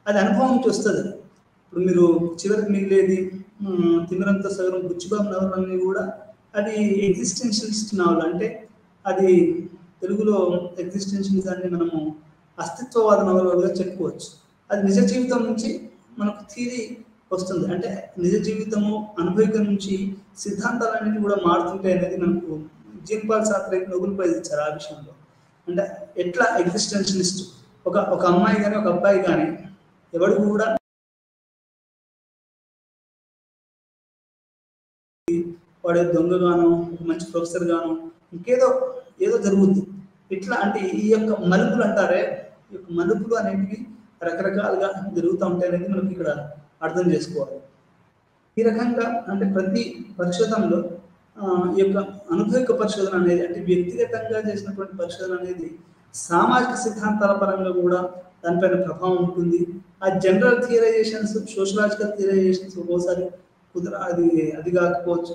[SPEAKER 1] అది అనుభవం నుంచి వస్తుంది. ఇప్పుడు మీరు చివరికి మిగిలేది తిమిరంతో సగరం బుచ్చిబాబు నవలన్నీ కూడా అది ఎగ్జిస్టెన్షియలిస్ట్ నవల. అంటే అది తెలుగులో ఎగ్జిస్టెన్షియలిజాన్ని మనము అస్తిత్వవాద నవలగా చెప్పుకోవచ్చు. అది నిజ జీవితం నుంచి మనకు థియరీ వస్తుంది. అంటే నిజ జీవితము అనుభవిక నుంచి సిద్ధాంతాలన్నింటినీ కూడా మారుతుంటాయి అనేది మనకు జీన్ పాల్ సార్త్రేకి నోబెల్ ప్రైజ్ ఇచ్చారు ఆ విషయంలో. అంటే ఎట్లా ఎగ్జిస్టెన్షియలిస్ట్ ఒక అమ్మాయి కానీ ఒక అబ్బాయి కానీ ఎవడు కూడా వాడు దొంగగానో ఒక మంచి ప్రొఫెసర్ గానో ఏదో జరుగుద్ది. ఇట్లా అంటే ఈ యొక్క మలుపులు అంటారే, ఈ యొక్క మలుపులు అనేటివి రకరకాలుగా జరుగుతూ ఉంటాయి అనేది మనకి ఇక్కడ అర్థం చేసుకోవాలి. ఈ రకంగా అంటే ప్రతి పరిశోధనలో ఈ యొక్క అనుభవిక పరిశోధన అనేది అంటే వ్యక్తిగతంగా చేసినటువంటి పరిశోధన అనేది సామాజిక సిద్ధాంతాల పరంగా కూడా దానిపైన ప్రభావం ఉంటుంది. ఆ జనరల్ థియరైజేషన్స్, సోషలాజికల్ థియరైజేషన్స్ ఒక్కోసారి అది కాకపోవచ్చు.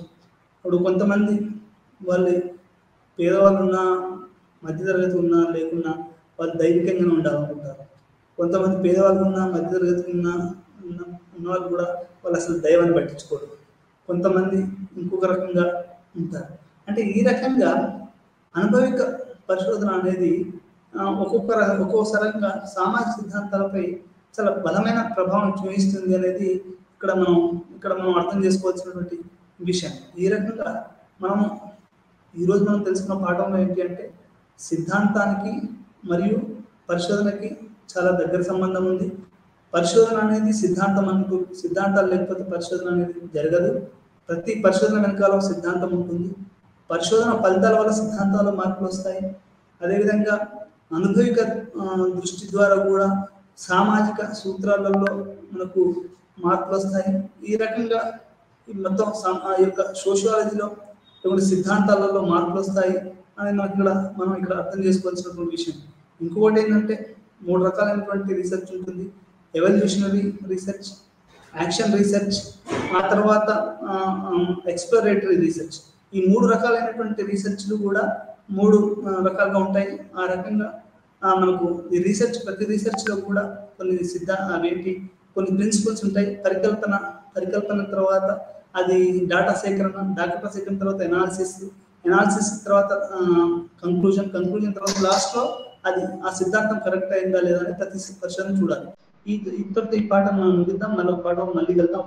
[SPEAKER 1] ఇప్పుడు కొంతమంది వాళ్ళు పేదవాళ్ళు ఉన్నా, మధ్యతరగతి ఉన్నా లేకున్నా వాళ్ళు దైవికంగానే ఉండాలనుకుంటారు. కొంతమంది పేదవాళ్ళు ఉన్నా, మధ్యతరగతి ఉన్నవాళ్ళు కూడా వాళ్ళు అసలు దైవాన్ని పట్టించుకోరు. కొంతమంది ఇంకొక రకంగా ఉంటారు. అంటే ఈ రకంగా అనుభవిక పరిశోధన అనేది ఒక్కోసారంగా సామాజిక సిద్ధాంతాలపై చాలా బలమైన ప్రభావం చూపిస్తుంది అనేది ఇక్కడ మనం అర్థం చేసుకోవాల్సినటువంటి విషయం. ఈ రకంగా ఈరోజు మనం తెలుసుకున్న పాఠంలో ఏంటి అంటే సిద్ధాంతానికి మరియు పరిశోధనకి చాలా దగ్గర సంబంధం ఉంది. పరిశోధన అనేది సిద్ధాంతాలు లేకపోతే పరిశోధన అనేది జరగదు. ప్రతి పరిశోధన వెనకాల సిద్ధాంతం ఉంటుంది. పరిశోధన ఫలితాల వల్ల సిద్ధాంతాలు మార్పులు వస్తాయి. అదేవిధంగా అనుభవిక దృష్టి ద్వారా కూడా సామాజిక సూత్రాలలో మనకు మార్పులు వస్తాయి. ఈ రకంగా మొత్తం ఆ యొక్క సోషియాలజీలో కొన్ని సిద్ధాంతాలలో మార్పులు వస్తాయి అని మనం ఇక్కడ అర్థం చేసుకోవాల్సినటువంటి విషయం. ఇంకొకటి ఏంటంటే 3 రకాలైనటువంటి రీసెర్చ్ ఉంటుంది. ఎవల్యూషనరీ రీసెర్చ్, యాక్షన్ రీసెర్చ్, ఆ తర్వాత ఎక్స్ప్లోరేటరీ రీసెర్చ్. ఈ 3 రకాలైనటువంటి రీసెర్చ్లు కూడా 3 రకాలుగా ఉంటాయి. ఆ రకంగా మనకు ఈ ప్రతి రీసెర్చ్లో కూడా కొన్ని ప్రిన్సిపల్స్ ఉంటాయి. పరికల్పన తర్వాత అది డాటా సేకరణ తర్వాత ఎనాలిసిస్ తర్వాత కంక్లూజన్ తర్వాత లాస్ట్లో అది ఆ సిద్ధాంతం కరెక్ట్ అయిందా లేదా అని ప్రతి పరిశోధన చూడాలి. ఈ పాఠం మనం ముగిద్దాం. మళ్ళీ పాఠం మళ్ళీ వెళ్తాం.